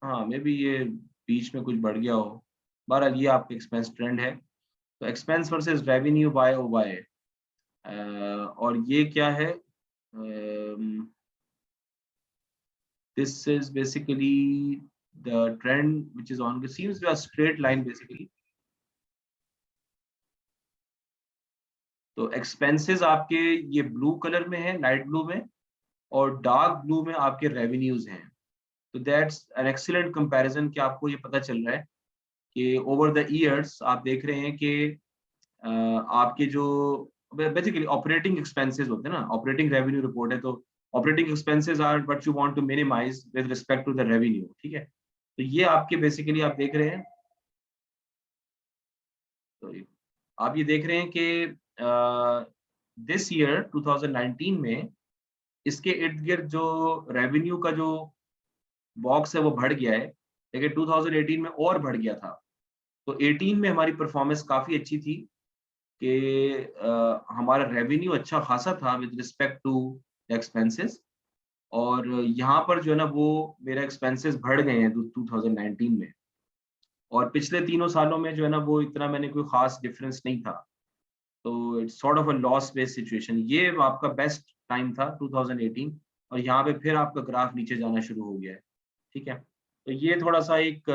हाँ मे बी ये बीच में कुछ बढ़ गया हो। बहरहाल ये आपका एक्सपेंस ट्रेंड है। तो एक्सपेंस वर्सेस रेवेन्यू बाय ओ बाय, और ये क्या है, this is basically the trend which is on, seems to be a straight line basically। तो एक्सपेंसेस आपके ये ब्लू कलर में है, लाइट ब्लू में, और डार्क ब्लू में आपके रेवेन्यूज हैं। तो दैट्स एन एक्सीलेंट कंपैरिजन कि आपको ये पता चल रहा है कि ओवर द इयर्स आप देख रहे हैं कि आपके जो बेसिकली ऑपरेटिंग एक्सपेंसेस होते हैं ना, ऑपरेटिंग रेवेन्यू रिपोर्ट है, तो operating expenses are what you want to minimise with respect to the revenue, ठीक है। तो ये आपके बेसिकली आप देख रहे हैं तो आप ये देख रहे हैं कि दिस ईयर 2019 में इसके इर्द गिर्द जो रेवेन्यू का जो बॉक्स है वो बढ़ गया है, लेकिन 2018 में और बढ़ गया था। तो 18 में हमारी परफॉर्मेंस काफ़ी अच्छी थी कि हमारा रेवेन्यू अच्छा खासा था विद रिस्पेक्ट टू एक्सपेंसेस, और यहाँ पर जो है ना वो मेरा एक्सपेंसेस बढ़ गए हैं 2019 में, और पिछले तीनों सालों में जो है ना वो इतना मैंने कोई खास डिफरेंस नहीं था। तो it's sort of a loss based situation. ये आपका बेस्ट टाइम था 2018, और यहाँ पे फिर आपका ग्राफ नीचे जाना शुरू हो गया है। ठीक है, तो ये थोड़ा सा एक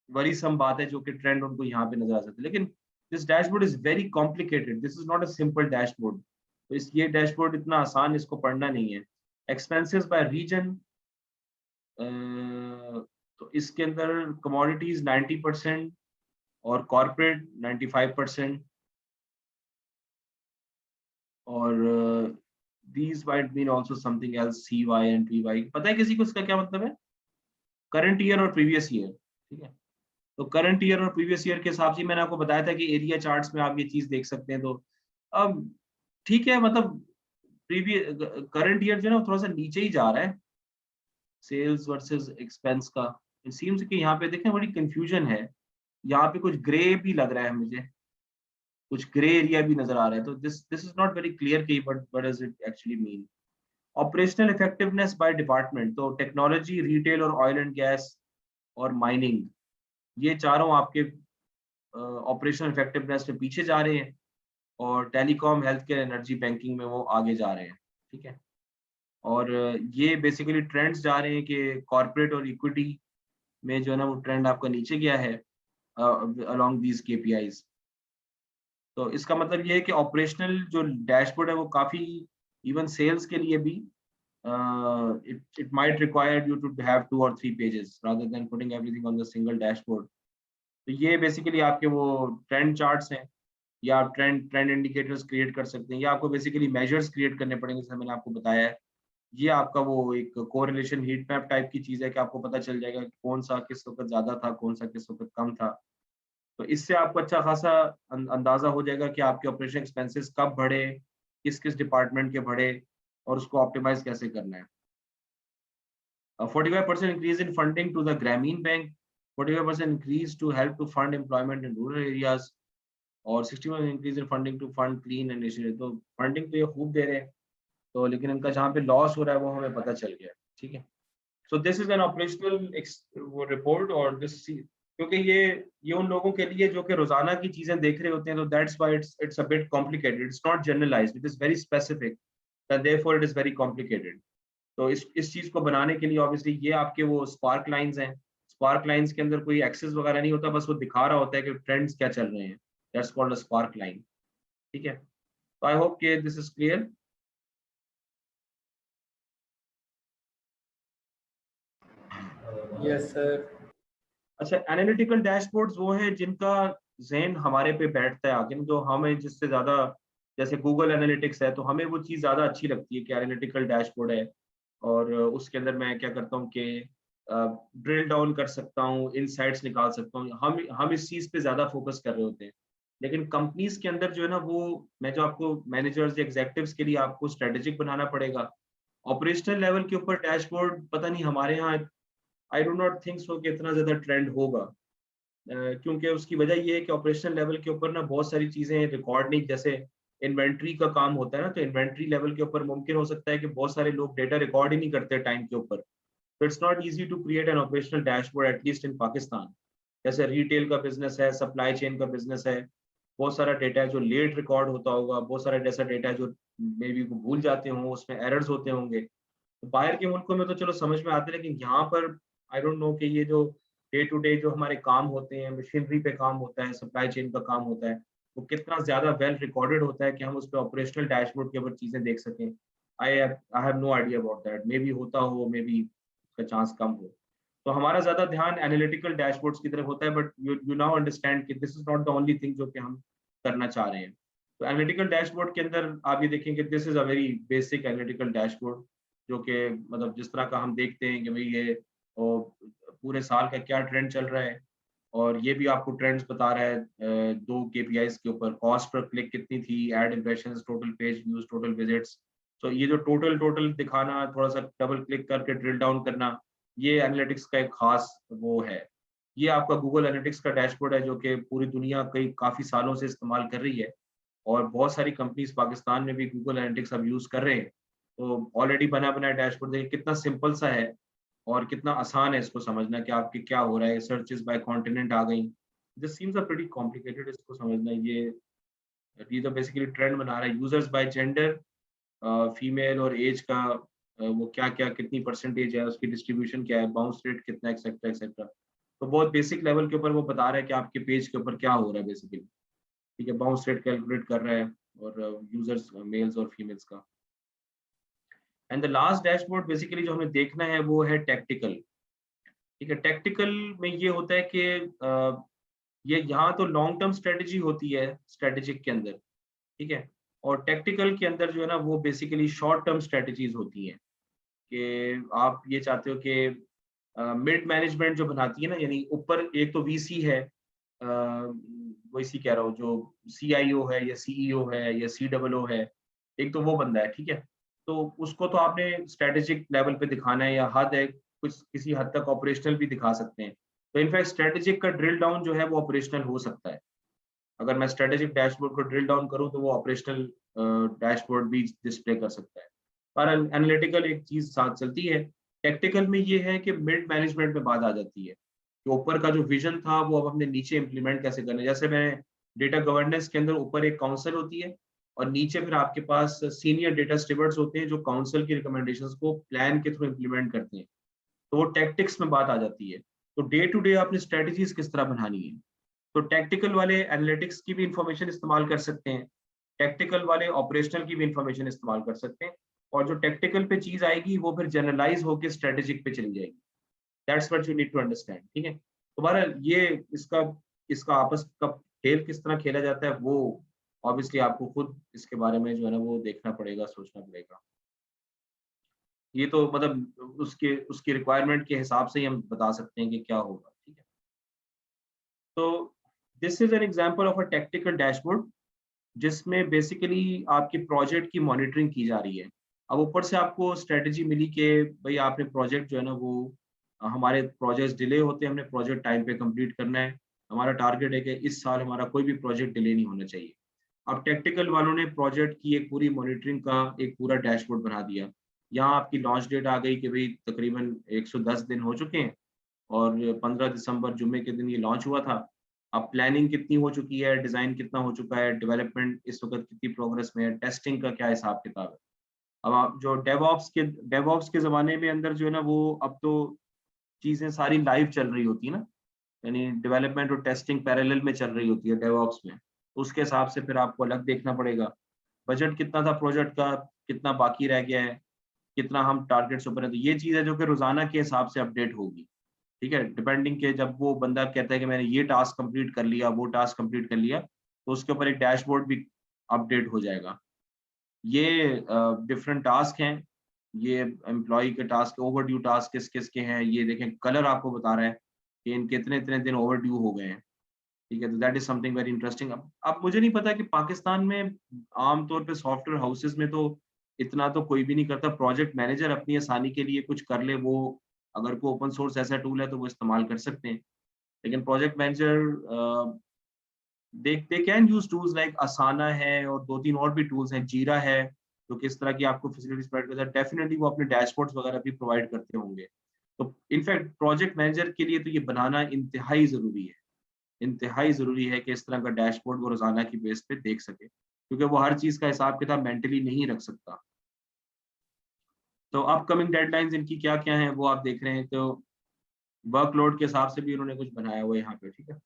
वरीसम बात है जो कि ट्रेंड उनको यहाँ पे नजर आ सकता है। लेकिन this dashboard is very complicated, this is not a simple dashboard. तो इस ये डैशबोर्ड इतना आसान इसको पढ़ना नहीं है। एक्सपेंसेस बाय रीजन, तो इसके अंदर कमोडिटीज 90% और कॉर्पोरेट 95%, और these might mean also something else, CY and PY। पता है किसी को इसका क्या मतलब है? करंट ईयर और प्रीवियस ईयर। ठीक है, तो करंट ईयर और प्रीवियस ईयर के हिसाब से मैंने आपको बताया था कि एरिया चार्ट्स में आप ये चीज देख सकते हैं। तो अब ठीक है, मतलब प्रीवियस करंट ईयर जो है ना थोड़ा सा नीचे ही जा रहा है सेल्स वर्सेस एक्सपेंस का। इट सीम्स कि यहाँ पे देखें बड़ी कंफ्यूजन है, यहाँ पे कुछ ग्रे भी लग रहा है मुझे, कुछ ग्रे एरिया भी नजर आ रहा है। तो this is not very clear कि what does it actually mean. Operational effectiveness by department, तो टेक्नोलॉजी, रिटेल और ऑयल एंड गैस और माइनिंग, ये चारों आपके ऑपरेशनल इफेक्टिवनेस में पीछे जा रहे हैं, और telecom, health care, energy, banking में वो आगे जा रहे हैं। ठीक है, और ये बेसिकली ट्रेंड्स जा रहे हैं कि कॉर्पोरेट और इक्विटी में जो है ना वो ट्रेंड आपका नीचे गया है अलोंग दीज केपीआईज। तो इसका मतलब ये है कि ऑपरेशनल जो डैशबोर्ड है वो काफी, इवन सेल्स के लिए भी, it might require you to have 2 or 3 pages rather than putting everything on the single dashboard। तो ये बेसिकली आपके वो ट्रेंड चार्ट्स हैं, या आप ट्रेंड ट्रेंड इंडिकेटर्स क्रिएट कर सकते हैं, या आपको बेसिकली मेजर्स क्रिएट करने पड़ेंगे, जैसे मैंने आपको बताया है। ये आपका वो एक कोरिलेशन हीट मैप टाइप की चीज है कि आपको पता चल जाएगा कि कौन सा किस वक्त ज्यादा था, कौन सा किस वक्त कम था। तो इससे आपको अच्छा खासा अंदाजा हो जाएगा कि आपके ऑपरेशन एक्सपेंसेस कब बढ़े, किस किस डिपार्टमेंट के बढ़े, और उसको ऑप्टिमाइज कैसे करना है। 45% increase in funding to the Grameen Bank, 45% increase to help to fund employment in rural areas, और 60% increase in funding to fund clean and initiative। तो फंडिंग तो ये खूब दे रहे हैं, तो लेकिन इनका जहाँ पे लॉस हो रहा है वो हमें पता चल गया। ठीक है, so this is an operational report, और दिस, क्योंकि ये उन लोगों के लिए जो कि रोजाना की चीजें देख रहे होते हैं, तो that's why it's a bit complicated, it's not generalised, it is very specific, and therefore it is very complicated. तो इस चीज को बनाने के लिए ऑब्वियसली ये आपके वो स्पार्क लाइंस हैं। स्पार्क लाइंस के अंदर कोई एक्सेस वगैरह नहीं होता, बस वो दिखा रहा होता है कि ट्रेंड्स क्या चल रहे हैं। That's called a spark line. ठीक है, तो आई होप कि this is clear. Yes sir. अच्छा, एनालिटिकल डैशबोर्ड्स वो है जिनका ज़हन हमारे पे बैठता है आगे, जो हमें जिससे ज्यादा, जैसे गूगल एनालिटिक्स है, तो हमें वो चीज ज्यादा अच्छी लगती है कि एनालिटिकल डैशबोर्ड है, और उसके अंदर मैं क्या करता हूँ कि ड्रिल डाउन कर सकता हूँ, इनसाइट्स निकाल सकता हूँ। हम इस चीज पे ज्यादा फोकस कर रहे होते हैं। लेकिन कंपनीज के अंदर जो है ना वो, मैं जो आपको मैनेजर्स या एग्जेक्टिव्स के लिए आपको स्ट्रेटेजिक बनाना पड़ेगा। ऑपरेशनल लेवल के ऊपर डैशबोर्ड पता नहीं हमारे यहाँ, I do not think so कि इतना ज्यादा ट्रेंड होगा, क्योंकि उसकी वजह ये है कि ऑपरेशनल लेवल के ऊपर ना बहुत सारी चीजें रिकॉर्ड नहीं, जैसे इन्वेंट्री का काम होता है ना, तो इन्वेंट्री लेवल के ऊपर मुमकिन हो सकता है कि बहुत सारे लोग डेटा रिकॉर्ड ही नहीं करते टाइम के ऊपर। तो it's not easy to create an operational dashboard at least in Pakistan. जैसे रिटेल का बिजनेस है, सप्लाई चेन का बिजनेस है, बहुत सारा डेटा है जो लेट रिकॉर्ड होता होगा, बहुत सारा ऐसा डेटा है जो मे बी को भूल जाते हों, उसमें एरर्स होते होंगे। तो बाहर के मुल्कों में तो चलो समझ में आते हैं, लेकिन यहाँ पर आई डोंट नो कि ये जो डे टू डे जो हमारे काम होते हैं, मशीनरी पे काम होता है, सप्लाई चेन का काम होता है, वो कितना ज्यादा वेल रिकॉर्डेड होता है कि हम उस पर ऑपरेशनल डैशबोर्ड के ऊपर चीजें देख सकें। I have no idea about that, maybe होता हो, मे बी उसका चांस कम हो। तो हमारा ज्यादा ध्यान एनालिटिकल डैशबोर्ड्स की तरफ होता है, बट यू नाउ अंडरस्टैंड कि this is not the only thing जो कि हम करना चाह रहे हैं। तो एनालिटिकल डैशबोर्ड के अंदर आप ये देखेंगे, this is a very basic analytical dashboard, जो कि मतलब जिस तरह का हम देखते हैं कि भाई ये पूरे साल का क्या ट्रेंड चल रहा है, और ये भी आपको ट्रेंड्स बता रहा है 2 केपीआईज के ऊपर, कॉस्ट पर क्लिक कितनी थी, ad impressions, total page views, total visits. तो ये जो टोटल दिखाना, थोड़ा सा डबल क्लिक करके ड्रिल डाउन करना, ये एनालिटिक्स का एक खास वो है। ये आपका गूगल एनालिटिक्स का डैशबोर्ड है जो कि पूरी दुनिया कई काफी सालों से इस्तेमाल कर रही है, और बहुत सारी कंपनीज पाकिस्तान में भी गूगल एनालिटिक्स अब यूज कर रहे हैं। तो ऑलरेडी बना बनाया डैशबोर्ड देखिए कितना सिंपल सा है और कितना आसान है इसको समझना कि आपके क्या हो रहा है। सर्चेस बाय कॉन्टिनेंट आ गई, this seems a pretty complicated इसको समझना। ये तो बेसिकली ट्रेंड बना रहा है, यूजर्स बाय जेंडर, फीमेल और एज का, वो क्या क्या कितनी परसेंटेज है, उसकी डिस्ट्रीब्यूशन क्या है, बाउंस रेट कितना, एक्सेट्रा एक्सेट्रा। तो बहुत बेसिक लेवल के ऊपर वो बता रहा है कि आपके पेज के ऊपर क्या हो रहा है बेसिकली। ठीक है, बाउंस रेट कैलकुलेट कर रहा है, और यूजर्स मेल्स और फीमेल्स का। And the last dashboard basically जो हमें देखना है वो है टैक्टिकल। ठीक है, टैक्टिकल में ये होता है कि ये यहाँ तो लॉन्ग टर्म स्ट्रेटेजी होती है स्ट्रेटेजिक के अंदर, ठीक है, और टैक्टिकल के अंदर जो है ना वो बेसिकली शॉर्ट टर्म स्ट्रेटेजीज होती हैं, कि आप ये चाहते हो कि मिड मैनेजमेंट जो बनाती है ना, यानी ऊपर एक तो वीसी है, वीसी कह रहा हूँ, जो सीआईओ है या सीईओ है या सीडब्ल्यू है, एक तो वो बंदा है, ठीक है। तो उसको तो आपने स्ट्रेटेजिक लेवल पे दिखाना है, या हद है कुछ किसी हद तक ऑपरेशनल भी दिखा सकते हैं। तो इनफैक्ट स्ट्रेटेजिक का ड्रिल डाउन जो है वो ऑपरेशनल हो सकता है। अगर मैं स्ट्रेटेजिक डैशबोर्ड को ड्रिल डाउन करूं तो वो ऑपरेशनल डैशबोर्ड भी डिस्प्ले कर सकता है। पर एनालिटिकल एक चीज साथ चलती है। टेक्टिकल में ये है कि मिड मैनेजमेंट में बात आ जाती है कि ऊपर का जो विजन था वो अब हमने नीचे इंप्लीमेंट कैसे करना है। जैसे मैं डेटा गवर्नेंस के अंदर ऊपर एक काउंसिल होती है, और नीचे फिर आपके पास सीनियर डेटा स्टीवर्ड्स होते हैं जो काउंसिल की रिकमेंडेशंस को प्लान के थ्रू इंप्लीमेंट करते हैं। तो वो टैक्टिक्स में बात आ जाती है। तो डे टू डे आपने स्ट्रेटजीज किस तरह बनानी है। तो टैक्टिकल वाले एनालिटिक्स की भी इंफॉर्मेशन इस्तेमाल कर सकते हैं, टैक्टिकल वाले ऑपरेशनल की भी इंफॉर्मेशन इस्तेमाल कर सकते हैं, और जो टैक्टिकल पे चीज आएगी वो फिर जनरलाइज होकर स्ट्रेटेजिक पे चली जाएगी। That's what you need to understand. ठीक है, दोबारा ये इसका इसका आपस का खेल किस तरह खेला जाता है वो ऑब्वियसली आपको खुद इसके बारे में जो है ना वो देखना पड़ेगा, सोचना पड़ेगा। ये तो मतलब उसके उसकी रिक्वायरमेंट के हिसाब से ही हम बता सकते हैं कि क्या होगा। ठीक है, तो this is an example of a technical dashboard जिसमें बेसिकली आपकी प्रोजेक्ट की मॉनिटरिंग की जा रही है। अब ऊपर से आपको स्ट्रेटजी मिली कि भाई आपने प्रोजेक्ट जो है ना वो हमारे प्रोजेक्ट डिले होते हैं, हमने प्रोजेक्ट टाइम पे कंप्लीट करना है। हमारा टारगेट है कि इस साल हमारा कोई भी प्रोजेक्ट डिले नहीं होना चाहिए। अब टेक्निकल वालों ने प्रोजेक्ट की एक पूरी मॉनिटरिंग का एक पूरा डैशबोर्ड बना दिया। यहाँ आपकी लॉन्च डेट आ गई कि भाई तकरीबन 110 दिन हो चुके हैं, और 15 दिसंबर जुम्मे के दिन ये लॉन्च हुआ था। अब प्लानिंग कितनी हो चुकी है, डिज़ाइन कितना हो चुका है, डेवलपमेंट इस वक़्त कितनी प्रोग्रेस में है, टेस्टिंग का क्या हिसाब-किताब है। अब आप जो डेवऑप्स के ज़माने में अंदर जो है ना वो अब तो चीज़ें सारी लाइव चल रही होती है ना, यानी डेवलपमेंट और टेस्टिंग पैरेलल में चल रही होती है डेवऑप्स में। तो उसके हिसाब से फिर आपको अलग देखना पड़ेगा। बजट कितना था प्रोजेक्ट का, कितना बाकी रह गया है, कितना हम टारगेट से ऊपर है। तो ये चीज़ है जो कि रोज़ाना के हिसाब से अपडेट होगी। ठीक है, डिपेंडिंग के जब वो बंदा कहता है कि मैंने ये टास्क कंप्लीट कर लिया, वो टास्क कंप्लीट कर लिया, तो उसके ऊपर एक डैशबोर्ड भी अपडेट हो जाएगा। ये डिफरेंट टास्क हैं, ये एम्प्लॉयी के टास्क, ओवरड्यू टास्क किस-किस के हैं, ये देखें कलर आपको बता रहा है कि इनके इतने-इतने दिन ओवरड्यू हो गए हैं। ठीक है, तो that is something very interesting. अब मुझे नहीं पता कि पाकिस्तान में आम तौर पे सॉफ्टवेयर हाउसेज़ में तो इतना तो कोई भी नहीं करता। प्रोजेक्ट मैनेजर अपनी आसानी के लिए कुछ कर ले, वो अगर कोई ओपन सोर्स ऐसा टूल है तो वो इस्तेमाल कर सकते हैं। लेकिन project manager they can use tools like Asana है, और 2-3 और भी टूल्स हैं, जीरा है, जो किस तरह की आपको फैसिलिटीज़ प्रोवाइड करता है। डेफिनिटली वो अपने डैशबोर्ड्स वगैरह भी प्रोवाइड करते होंगे। तो इनफैक्ट प्रोजेक्ट मैनेजर के लिए तो ये बनाना इंतहाई ज़रूरी है। इंतहाई ज़रूरी है कि इस तरह का डैशबोर्ड वो रोज़ाना की बेस पे देख सके, क्योंकि वो हर चीज़ का हिसाब-किताब मेंटली नहीं रख सकता। तो अपकमिंग डेडलाइन्स इनकी क्या-क्या हैं, वो आप देख रहे हैं। तो वर्कलोड के हिसाब से भी उन्होंने कुछ बनाया हुआ है यहाँ पे, ठीक है।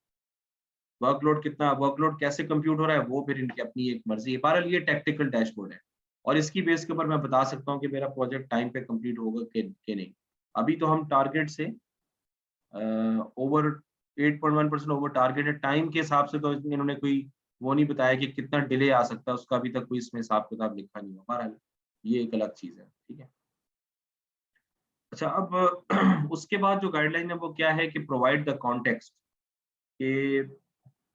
वर्कलोड कैसे कंप्यूट हो रहा है, वो फिर इनकी अपनी एक मर्ज़ी है। बहरहाल ये टैक्टिकल डैशबोर्ड है, और इसकी बेस के ऊपर मैं बता सकता हूँ कि मेरा प्रोजेक्ट टाइम पे कंप्लीट होगा कि नहीं। अभी तो हम टारगेट से ओवर 8.1% ओवर टारगेट है। टाइम के हिसाब से तो इन्होंने कोई वो नहीं बताया कि कितना डिले आ सकता है, उसका अभी तक कोई इसमें हिसाब-किताब लिखा नहीं हुआ। बहरहाल ये एक अलग चीज़ है, ठीक है। अच्छा, अब उसके बाद जो गाइडलाइन है वो क्या है कि प्रोवाइड द कॉन्टेक्स्ट। कि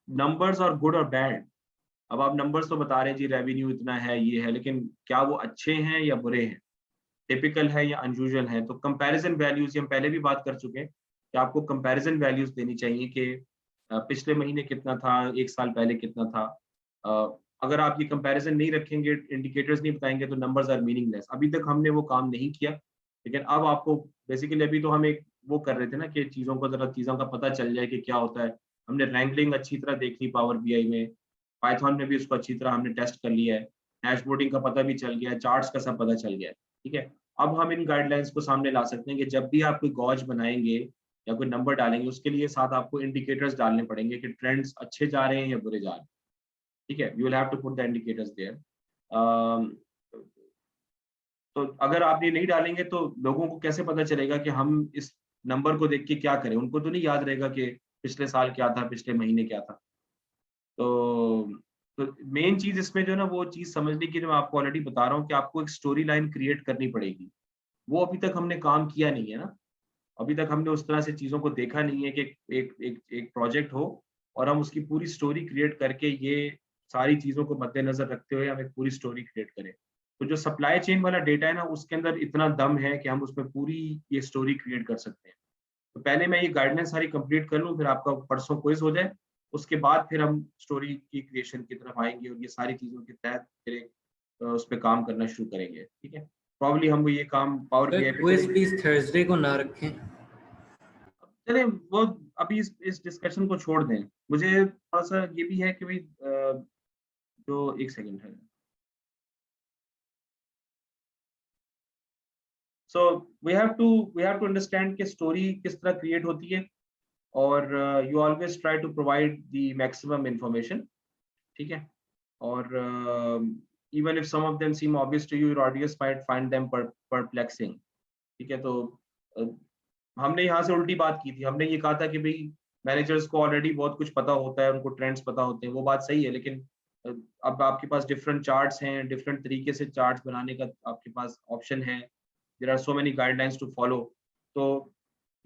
नंबर्स और गुड और बैड। अब आप नंबर्स तो बता रहे हैं जी, रेवेन्यू इतना है, ये है, लेकिन क्या वो अच्छे हैं या बुरे हैं, टिपिकल है या अनयूजुअल है? तो कंपैरिजन वैल्यूज हम पहले भी बात कर चुके हैं कि आपको कंपैरिजन वैल्यूज देनी चाहिए कि पिछले महीने कितना था, 1 साल पहले कितना था। अगर आप ये कंपैरिजन नहीं रखेंगे, इंडिकेटर्स नहीं बताएंगे, तो नंबर्स आर मीनिंगलेस। अभी तक हमने वो काम नहीं किया, लेकिन अब आपको बेसिकली, अभी तो हम एक वो कर रहे थे ना कि चीज़ों को ज़रा चीज़ों का पता चल जाए कि क्या होता है। हमने रैंकलिंग अच्छी तरह देख ली पावर बीआई में, पाइथन में भी उसको अच्छी तरह हमने टेस्ट कर लिया है, डैशबोर्डिंग का पता भी चल गया है, चार्ट्स का सब पता चल गया है, ठीक है? अब हम इन गाइडलाइंस को सामने ला सकते हैं कि जब भी आप कोई गॉज बनाएँगे या कोई नंबर डालेंगे, उसके लिए साथ आपको इंडिकेटर्स डालने पड़ेंगे कि ट्रेंड्स अच्छे जा रहे हैं या बुरे जा रहे हैं, ठीक है? You will have to put the indicators there. Um, तो अगर आप ये नहीं डालेंगे तो लोगों को कैसे पता चलेगा कि हम इस नंबर को देख के क्या करें? उनको तो नहीं याद रहेगा कि पिछले साल क्या था, पिछले महीने क्या था। तो तो मेन चीज़ इसमें जो है ना, वो चीज़ समझने की, जो मैं आपको ऑलरेडी बता रहा हूँ कि आपको एक स्टोरी लाइन क्रिएट करनी पड़ेगी। वो अभी तक हमने काम किया नहीं है ना। अभी तक हमने उस तरह से चीज़ों को देखा नहीं है कि एक प्रोजेक्ट हो और हम उसकी पूरी स्टोरी क्रिएट करके, ये सारी चीज़ों को मद्देनज़र रखते हुए हम एक पूरी स्टोरी क्रिएट करें। तो जो सप्लाई चेन वाला डेटा है ना, उसके अंदर इतना दम है कि हम उसमें पूरी ये स्टोरी क्रिएट कर सकते हैं। तो पहले मैं ये गाइडलाइन सारी कंप्लीट कर लूँ, फिर आपका परसों क्विज़ हो जाए, उसके बाद फिर हम स्टोरी की क्रिएशन की तरफ आएँगे और ये सारी चीज़ों के तहत फिर एक उस पे काम करना शुरू करेंगे, ठीक है? प्रोबब्ली हम वो ये काम पावर सर बीआई पे क्विज करेंगे। प्लीज थर्सडे को ना रखें। चलिए वो अभी इस डिस्कशन को छोड़ दें। मुझे थोड़ा-सा ये भी है कि भई जो 1 सेकंड है। So we have to understand कि स्टोरी किस तरह क्रिएट होती है और you always try to provide the maximum information, ठीक है? और even if some of them seem obvious to you, your audience might find them perplexing, ठीक है? तो अ, हमने यहाँ से उल्टी बात की थी। हमने ये कहा था कि भई मैनेजर्स को ऑलरेडी बहुत कुछ पता होता है, उनको ट्रेंड्स पता होते हैं, वो बात सही है, लेकिन अ, अब आपके पास डिफरेंट चार्ट्स हैं, डिफरेंट तरीके से चार्ट्स बनाने का आपके पास ऑप्शन है। There are so many guidelines to follow. तो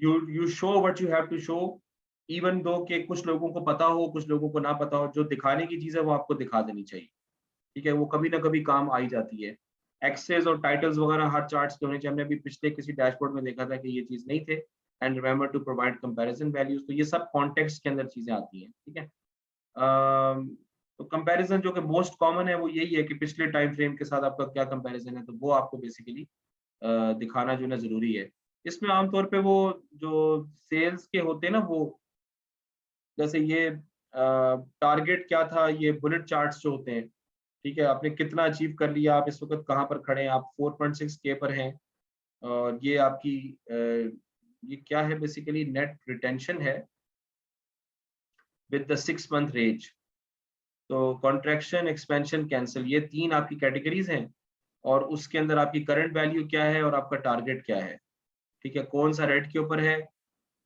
you show what you have to show, even though कि कुछ लोगों को पता हो, कुछ लोगों को ना पता हो, जो दिखाने की चीज़ है वो आपको दिखा देनी चाहिए। ठीक है? वो कभी ना कभी काम आ ही जाती है। एक्सेस और टाइटल्स वगैरह हर चार्ट्स के होने चाहिए। हमने अभी पिछले किसी डैशबोर्ड में देखा था कि ये चीज़ नहीं थे, and remember to provide comparison values. तो ये सब कॉन्टेक्स्ट के अंदर चीज़ें आती हैं, ठीक है? तो कंपैरिजन जो कि मोस्ट कॉमन है वो यही है कि पिछले टाइम फ्रेम के साथ आपका क्या कंपैरिजन है, तो वो आपको बेसिकली दिखाना जो है ना ज़रूरी है। इसमें आमतौर पे वो जो सेल्स के होते हैं ना, वो जैसे ये टारगेट क्या था, ये बुलेट चार्ट्स जो होते हैं, ठीक है? आपने कितना अचीव कर लिया, आप इस वक़्त कहाँ पर खड़े हैं, आप 4.6 के पर हैं और ये आपकी ये क्या है, बेसिकली नेट रिटेंशन है विद द 6 मंथ रेंज। तो कॉन्ट्रैक्शन, एक्सपेंशन, कैंसल, ये 3 आपकी कैटेगरीज़ हैं और उसके अंदर आपकी करंट वैल्यू क्या है और आपका टारगेट क्या है, ठीक है? कौन-सा रेड के ऊपर है,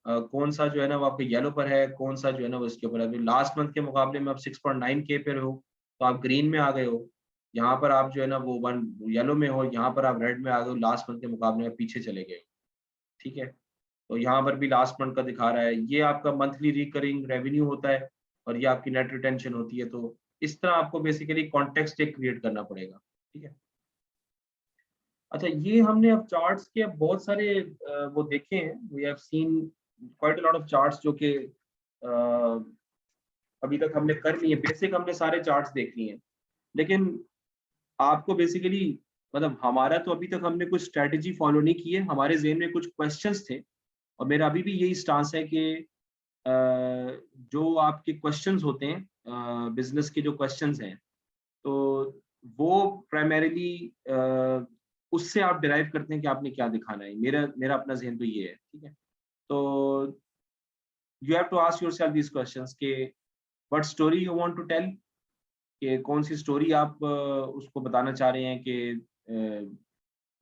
कौन-सा जो है ना वो आपके येलो पर है, कौन-सा जो है ना वो इसके ऊपर है। अभी लास्ट मंथ के मुकाबले में आप 6.9 के पे हो, तो आप ग्रीन में आ गए हो। यहाँ पर आप जो है ना वो 1 येलो में हो, यहाँ पर आप रेड में आ गए हो, लास्ट मंथ के मुकाबले में पीछे चले गए हो, ठीक है? तो यहाँ पर भी लास्ट मंथ का दिखा रहा है। ये आपका मंथली रिकरिंग रेवेन्यू होता है और ये आपकी नेट रिटेंशन होती है। तो इस तरह आपको बेसिकली कॉन्टेक्स्ट एक क्रिएट करना पड़ेगा, ठीक है? अच्छा, ये हमने अब चार्ट्स के अब बहुत सारे वो देखे हैं। We have seen quite a lot of charts जो कि अभी तक हमने कर लिए। बेसिक हमने सारे चार्ट्स देख लिए हैं। लेकिन आपको बेसिकली, मतलब हमारा तो अभी तक हमने कुछ स्ट्रैटेजी फॉलो नहीं की है। हमारे ज़हन में कुछ क्वेश्चंस थे और मेरा अभी भी यही स्टांस है कि अ, जो आपके क्वेश्चंस होते हैं, बिज़नेस के जो क्वेश्चंस हैं, तो वो प्राइमरीली उससे आप डिराइव करते हैं कि आपने क्या दिखाना है। मेरा मेरा अपना ज़हन तो ये है, ठीक है? तो you have to ask yourself these questions कि what story you want to tell, कि कौन-सी स्टोरी आप उसको बताना चाह रहे हैं, कि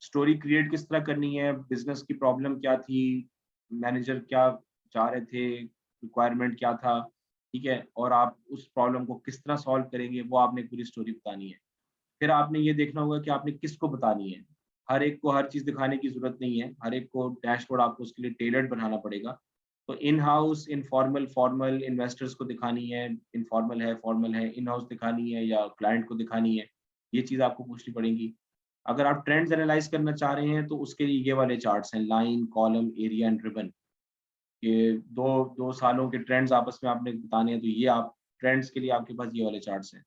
स्टोरी क्रिएट किस तरह करनी है, बिज़नेस की प्रॉब्लम क्या थी, मैनेजर क्या चाह रहे थे, रिक्वायरमेंट क्या था, ठीक है? और आप उस प्रॉब्लम को किस तरह सॉल्व करेंगे, वो आपने पूरी स्टोरी बतानी है। फिर आपने ये देखना होगा कि आपने किसको बतानी है। हर एक को हर चीज़ दिखाने की ज़रूरत नहीं है, हर एक को डैशबोर्ड आपको उसके लिए टेलर्ड बनाना पड़ेगा। तो in house, informal, formal, investors को दिखानी है, इनफॉर्मल है, फॉर्मल है, इन हाउस दिखानी है या क्लाइंट को दिखानी है, ये चीज़ आपको पूछनी पड़ेगी। अगर आप ट्रेंड्स एनालाइज करना चाह रहे हैं तो उसके लिए ये वाले चार्ट्स हैं, line, column, area and ribbon. ये दो दो सालों के ट्रेंड्स आपस में आपने बताने हैं, तो ये आप ट्रेंड्स के लिए आपके पास ये वाले चार्ट्स हैं।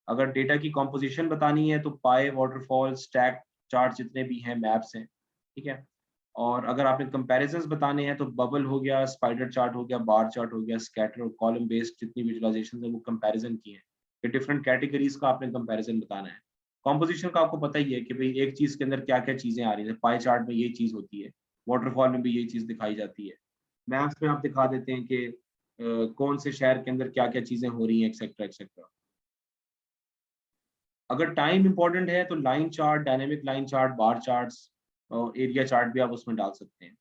अगर डेटा की कंपोजिशन बतानी है तो पाई, वाटरफॉल, स्टैक चार्ट जितने भी हैं, मैप्स हैं, ठीक है। और अगर आपने कंपैरिजंस बताने हैं तो बबल हो गया, स्पाइडर चार्ट हो गया, बार चार्ट हो गया, स्कैटर और कॉलम बेस्ड जितनी विजुअलाइजेशन है वो कंपैरिजन की है। ये डिफरेंट कैटेगरीज का आपने कंपैरिजन बताना है। कंपोजिशन का आपको पता ही है कि भाई एक चीज के अंदर क्या क्या चीजें आ रही है। पाई चार्ट में ये चीज होती है, वाटरफॉल में भी ये चीज दिखाई जाती है, मैप्स में आप दिखा देते हैं कि कौन से शहर के अंदर क्या क्या चीजें हो रही हैं, एक्सेट्रा एक्सेट्रा। अगर टाइम इंपॉर्टेंट है तो line chart, dynamic line chart, bar charts और एरिया चार्ट भी आप उसमें डाल सकते हैं।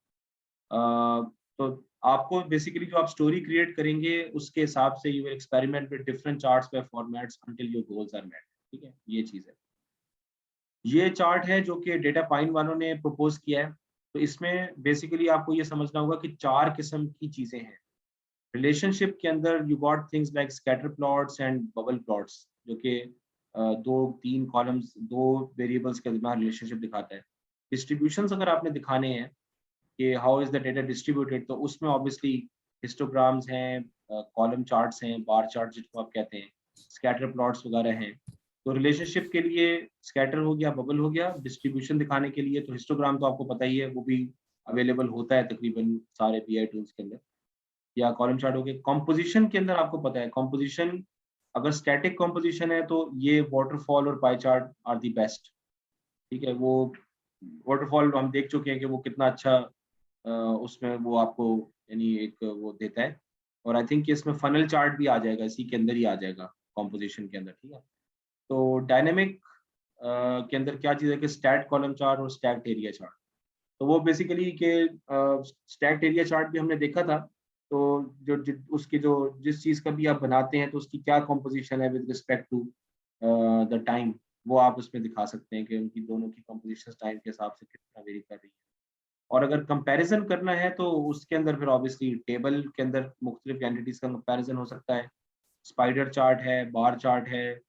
तो आपको बेसिकली जो आप स्टोरी क्रिएट करेंगे उसके हिसाब से you will experiment with different charts by formats until your goals are met. ठीक है, ये चीज है। ये चार्ट है जो कि डेटा पाइन वालों ने प्रपोज किया है। तो इसमें बेसिकली आपको ये समझना होगा कि 4 किस्म की चीजें हैं रिलेशनशिप के अंदर। You got things like scatter plots and bubble plots, जो कि 2-3 कॉलम्स, 2 वेरिएबल्स के दरमियान रिलेशनशिप दिखाता है। डिस्ट्रीब्यूशंस अगर आपने दिखाने हैं कि how is the data distributed, तो उसमें ऑब्वियसली हिस्टोग्राम्स हैं, कॉलम चार्ट्स हैं, बार चार्ट जिसको आप कहते हैं, स्कैटर प्लॉट्स वगैरह हैं। तो रिलेशनशिप के लिए स्कैटर हो गया, बबल हो गया। डिस्ट्रीब्यूशन दिखाने के लिए तो हिस्टोग्राम तो आपको पता ही है, वो भी अवेलेबल होता है तकरीबन सारे बीआई टूल्स के अंदर। या कॉलम चार्ट हो गया। कॉम्पोजिशन के अंदर आपको पता है, कॉम्पोजिशन अगर स्टैटिक कॉम्पोजिशन है तो ये वाटरफॉल और pie chart are the best. ठीक है, वो वाटरफॉल हम देख चुके हैं कि वो कितना अच्छा उसमें वो आपको यानी एक वो देता है। और आई थिंक इसमें फनल चार्ट भी आ जाएगा, इसी के अंदर ही आ जाएगा कॉम्पोजिशन के अंदर। ठीक है, तो डायनेमिक के अंदर क्या चीज़ है कि स्टैट कॉलम चार्ट और स्टैक्ड एरिया चार्ट। तो वो बेसिकली के स्टैक्ड एरिया चार्ट भी हमने देखा था। तो उसकी जो जिस चीज़ का भी आप बनाते हैं तो उसकी क्या कॉम्पोजिशन है with respect to the time, वो आप उसमें दिखा सकते हैं कि उनकी दोनों की कॉम्पोजिशन टाइम के हिसाब से कितना वेरी कर रही है। और अगर कंपैरिजन करना है तो उसके अंदर फिर ऑब्वियसली टेबल के अंदर मुख्तलिफ एंटिटीज का कंपैरिजन हो सकता है। स्पाइडर चार्ट है, बार चार्ट है,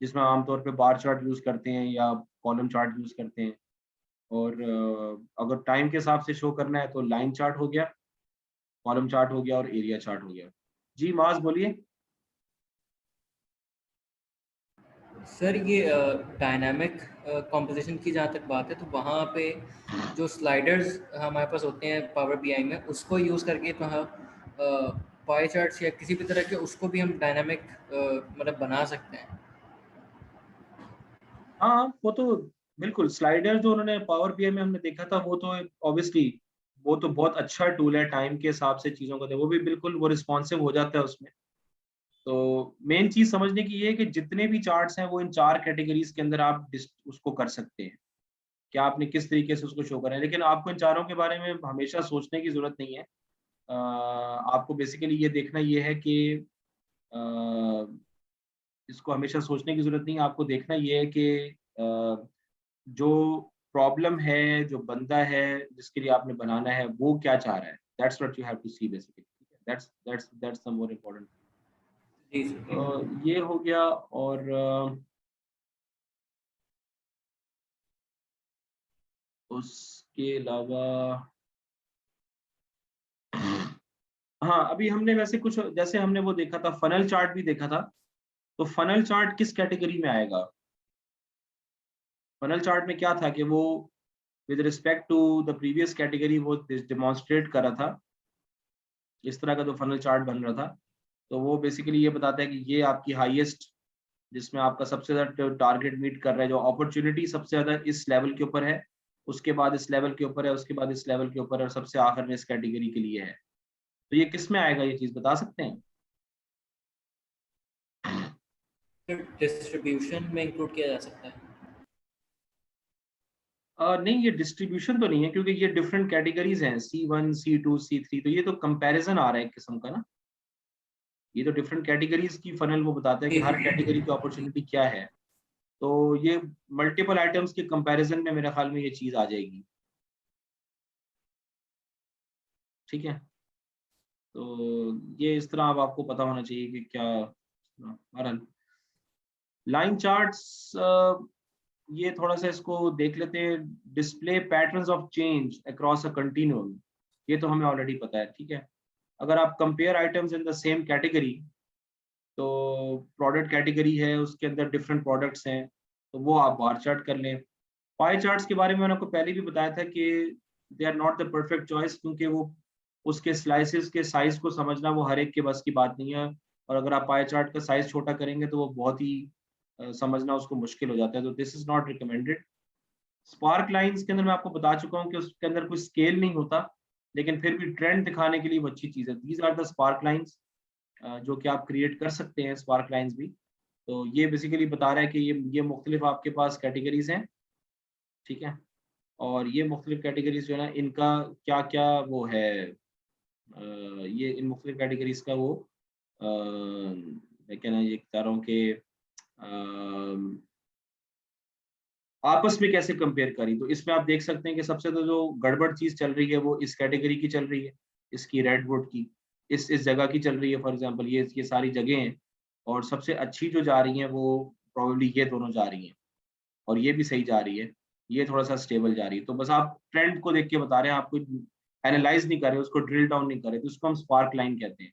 जिसमें आमतौर पे बार चार्ट यूज करते हैं या कॉलम चार्ट यूज करते हैं। और अगर टाइम के हिसाब से शो करना है तो लाइन चार्ट हो गया, कॉलम चार्ट हो गया और एरिया चार्ट हो गया। जी माज बोलिए। सर ये डायनामिक कंपोजिशन की जहाँ तक बात है तो वहाँ पे जो स्लाइडर्स हमारे पास होते हैं पावर बीआई में उसको यूज़ करके तो हम पाई चार्ट्स या किसी भी तरह के उसको भी हम डायनामिक मतलब बना सकते हैं। हाँ, वो तो बिल्कुल स्लाइडर जो उन्होंने पावर बीआई में हमने देखा था वो तो ऑब्वियसली वो तो बहुत अच्छा टूल है टाइम के हिसाब से चीजों को। वो भी बिल्कुल वो रिस्पॉन्सिव हो जाता है उसमें। तो मेन चीज समझने की ये है कि जितने भी चार्ट्स हैं वो इन 4 कैटेगरीज के अंदर आप उसको कर सकते हैं कि आपने किस तरीके से उसको शो करें। लेकिन आपको इन चारों के बारे में हमेशा सोचने की जरूरत नहीं है। आपको बेसिकली ये देखना ये है कि अ, इसको हमेशा सोचने की जरूरत नहीं है। आपको देखना ये है कि जो प्रॉब्लम है, जो बंदा है जिसके लिए आपने बनाना है वो क्या चाह रहा है। That's what you have to see basically. That's the more important. Ji sir. ये हो गया। और उसके अलावा हाँ, अभी हमने वैसे कुछ जैसे हमने वो देखा था, फनल चार्ट भी देखा था। तो फनल चार्ट किस कैटेगरी में आएगा? फनल चार्ट में क्या था कि वो with respect to the previous category वो डेमोन्स्ट्रेट कर रहा था। इस तरह का जो फनल चार्ट बन रहा था, तो वो बेसिकली ये बताता है कि ये आपकी हाईएस्ट, जिसमें आपका सबसे ज्यादा टारगेट मीट कर रहा है, जो अपॉर्चुनिटी सबसे ज्यादा इस लेवल के ऊपर है, उसके बाद इस लेवल के ऊपर है, उसके बाद इस लेवल के ऊपर है और सबसे आखिर में इस कैटेगरी के लिए है। तो ये किस में आएगा, ये चीज बता सकते हैं? डिस्ट्रीब्यूशन में इंक्लूड किया जा सकता है। नहीं, ये डिस्ट्रीब्यूशन तो नहीं है क्योंकि ये डिफरेंट कैटेगरीज हैं, C1, C2, C3। तो ये तो कंपैरिजन आ रहा है एक किस्म का ना। ये तो डिफरेंट कैटेगरीज की फनल वो बताता है कि जी हर जी। कैटेगरी की अपॉर्चुनिटी क्या है। तो ये मल्टीपल आइटम्स के कंपैरिजन में मेरे ख्याल में ये चीज आ जाएगी। ठीक है। तो ये इस तरह अब आपको पता होना चाहिए कि क्या बहरहाल लाइन चार्ट्स, ये थोड़ा सा इसको देख लेते हैं। Display patterns of change across a continuum, ये तो हमें ऑलरेडी पता है, ठीक है। अगर आप compare items in the same category, तो प्रोडक्ट कैटेगरी है उसके अंदर डिफरेंट प्रोडक्ट्स हैं, तो वो आप बार चार्ट कर लें। पाई चार्ट्स के बारे में मैंने आपको पहले भी बताया था कि they are not the perfect choice, क्योंकि वो उसके स्लाइसेस के साइज को समझना वो हर एक के बस की बात नहीं है। और अगर आप पाई चार्ट का साइज छोटा करेंगे तो वो बहुत ही समझना उसको मुश्किल हो जाता है, तो this is not recommended. Spark lines के अंदर मैं आपको बता चुका हूँ कि उसके अंदर कोई स्केल नहीं होता, लेकिन फिर भी ट्रेंड दिखाने के लिए वो अच्छी चीज़ है। These are the sparklines जो कि आप क्रिएट कर सकते हैं, स्पार्क लाइंस भी। तो ये बेसिकली बता रहा है कि ये मुख्तलिफ आपके पास कैटेगरीज हैं, ठीक है। और ये मुख्तलिफ कैटेगरीज जो है ना, इनका क्या क्या वो है, ये इन मुख्तलिफ कैटेगरीज का वो मैं कहना ये बता रहा हूँ कि आपस में कैसे कंपेयर करी। तो इसमें आप देख सकते हैं कि सबसे तो जो गड़बड़ चीज़ चल रही है वो इस कैटेगरी की चल रही है, इसकी रेडवुड की, इस जगह की चल रही है। फॉर एग्जांपल ये सारी जगह हैं, और सबसे अच्छी जो जा रही हैं वो प्रोबेबली ये दोनों जा रही हैं, और ये भी सही जा रही है, ये थोड़ा-सा स्टेबल जा रही है। तो बस आप ट्रेंड को देख के बता रहे हैं, आप कोई एनालाइज़ नहीं कर रहे, उसको ड्रिल डाउन नहीं कर रहे, तो उसको हम स्पार्क लाइन कहते हैं।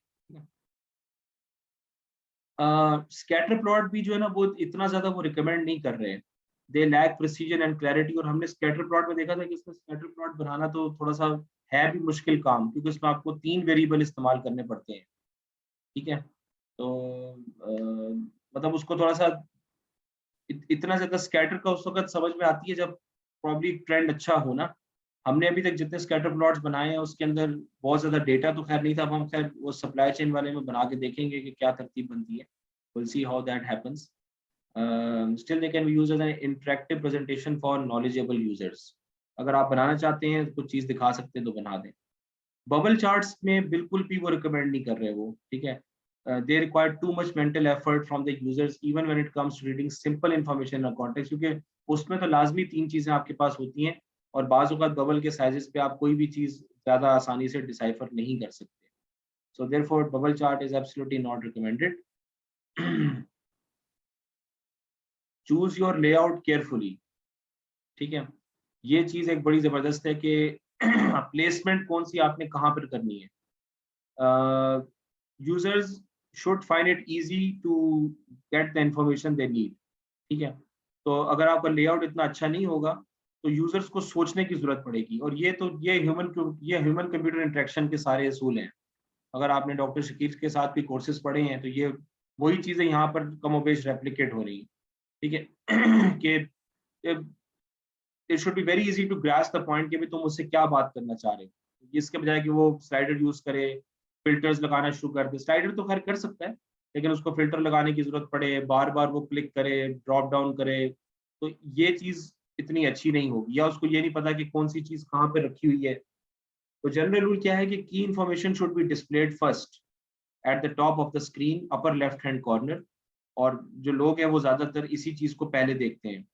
स्कैटर प्लॉट भी जो है ना वो इतना ज़्यादा वो रिकमेंड नहीं कर रहे हैं। They lack precision and clarity, और हमने स्कैटर प्लॉट में देखा था कि इसमें स्कैटर प्लॉट बनाना तो थोड़ा-सा है भी मुश्किल काम, क्योंकि इसमें आपको 3 वेरिएबल इस्तेमाल करने पड़ते हैं, ठीक है? तो मतलब उसको थोड़ा-सा इतना ज़्यादा स्कैटर का उस वक़्त समझ में आती है जब प्रोबब्ली ट्रेंड अच्छा हो ना। हमने अभी तक जितने स्कैटर प्लॉट्स बनाए हैं उसके अंदर बहुत ज़्यादा डेटा तो खैर नहीं था। अब हम खैर वो सप्लाई चेन वाले में बना के देखेंगे कि क्या तरतीब बनती है। Will see how that happens. Still they can be used as an interactive presentation for knowledgeable users. अगर आप बनाना चाहते हैं, कुछ चीज़ दिखा सकते हैं तो बना दें। बबल चार्ट्स में बिल्कुल भी वो रिकमेंड नहीं कर रहे वो, ठीक है। They require too much mental effort from the users even when it comes to reading simple information in context, क्योंकि उसमें तो लाजमी 3 चीज़ें आपके पास होती हैं, और बाज़ औक़ात बबल के साइज़ेस पे आप कोई भी चीज़ ज़्यादा आसानी से डिसाइफर नहीं कर सकते। So therefore bubble chart is absolutely not recommended. Choose your layout carefully, ठीक है। ये चीज़ एक बड़ी ज़बरदस्त है कि प्लेसमेंट कौन-सी आपने कहाँ पर करनी है। Users should find it easy to get the information they need, ठीक है। तो अगर आपका लेआउट इतना अच्छा नहीं होगा तो यूजर्स को सोचने की जरूरत पड़ेगी, और ये ह्यूमन कंप्यूटर इंटरेक्शन के सारे असूल हैं। अगर आपने डॉक्टर शकील के साथ भी कोर्सेज पढ़े हैं तो ये वही चीजें यहाँ पर कमोबेश रेप्लिकेट हो रही हैं, ठीक है। कि it should be very easy to grasp the point कि भी तुम मुझसे क्या बात करना चाह रहे हो, इसके बजाय कि वो स्लाइडर यूज करे, फिल्टर्स लगाना शुरू कर दे। स्लाइडर तो खैर कर सकता है, लेकिन उसको फिल्टर लगाने की जरूरत पड़े, बार बार वो क्लिक करे, ड्रॉप डाउन करे, तो ये चीज इतनी अच्छी नहीं होगी, या उसको ये नहीं पता कि कौन सी चीज कहाँ पे रखी हुई है। तो जनरल रूल क्या है कि की information should be displayed first at the top of the screen upper left hand corner, और जो लोग हैं वो ज्यादातर इसी चीज को पहले देखते हैं।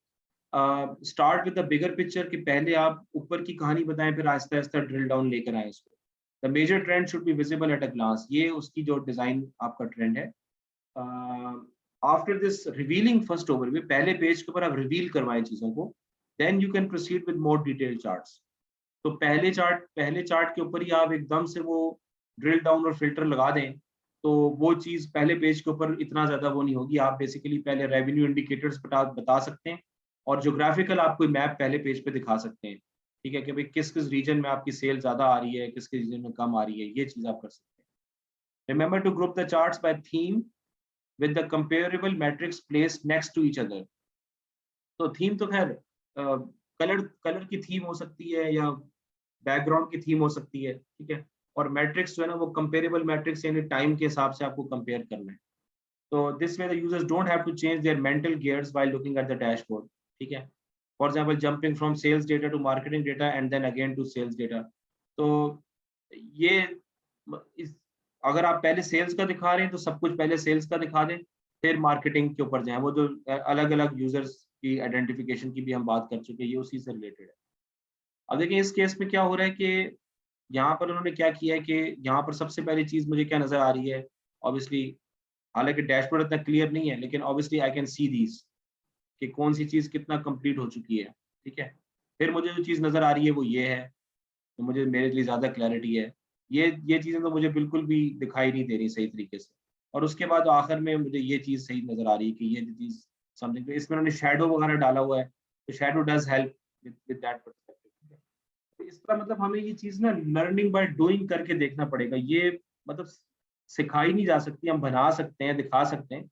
Start with the bigger picture, कि पहले आप ऊपर की कहानी बताएं, फिर आहिस्ता आहिस्ता ड्रिल डाउन लेकर आए इसको। The major trend should be visible at a glance, ये उसकी जो डिजाइन आपका ट्रेंड है। After this revealing first overview, पहले पेज के ऊपर आप रिवील करवाएं चीजों को, then you can proceed with more detail charts. तो पहले चार्ट के ऊपर ही आप एकदम से वो ड्रिल डाउन और फिल्टर लगा दें, तो वो चीज पहले पेज के ऊपर इतना ज्यादा वो नहीं होगी। आप बेसिकली पहले रेवेन्यू इंडिकेटर्स बता सकते हैं, और ज्योग्राफिकल आप कोई मैप पहले पेज पे दिखा सकते हैं, ठीक है, कि भाई किस किस रीजन में आपकी सेल ज्यादा आ रही है, किस किस रीजन में कम आ रही है, ये चीज आप कर सकते हैं। Remember to group the charts by theme with the comparable metrics placed next to each other. तो थीम तो खैर कलर कलर की थीम हो सकती है, या बैकग्राउंड की थीम हो सकती है, ठीक है। और मैट्रिक्स जो है ना वो कंपेरेबल मैट्रिक्स, यानी टाइम के हिसाब से आपको कंपेयर करना है। तो this way the users don't have to change their mental gears while looking at the dashboard, ठीक है। For example jumping from sales data to marketing data and then again to sales data. तो ये इस अगर आप पहले sales का दिखा रहे हैं तो सब कुछ पहले सेल्स का दिखा दें, फिर मार्केटिंग के ऊपर जाएं। वो जो अलग अलग यूजर्स की आइडेंटिफिकेशन की भी हम बात कर चुके हैं, ये उसी से रिलेटेड है। अब देखिए इस केस में क्या हो रहा है कि यहाँ पर उन्होंने क्या किया है कि यहाँ पर सबसे पहली चीज मुझे क्या नजर आ रही है, ऑब्वियसली, हालांकि डैशबोर्ड इतना क्लियर नहीं है, लेकिन obviously I can see these कि कौन सी चीज कितना कंप्लीट हो चुकी है। ठीक है, फिर मुझे जो चीज नजर आ रही है वो ये है, तो मुझे मेरे लिए ज्यादा क्लैरिटी है। ये चीजें तो मुझे बिल्कुल भी दिखाई नहीं दे रही सही तरीके से। और उसके बाद आखिर में मुझे ये चीज सही नजर आ रही है कि ये चीज समथिंग, तो इसमें उन्होंने शेडो वगैरह डाला हुआ है, तो shadow does help with that perspective. तो इस तरह मतलब हमें ये चीज ना लर्निंग बाय डूइंग करके देखना पड़ेगा। ये मतलब सिखाई नहीं जा सकती, हम बना सकते हैं, दिखा सकते हैं,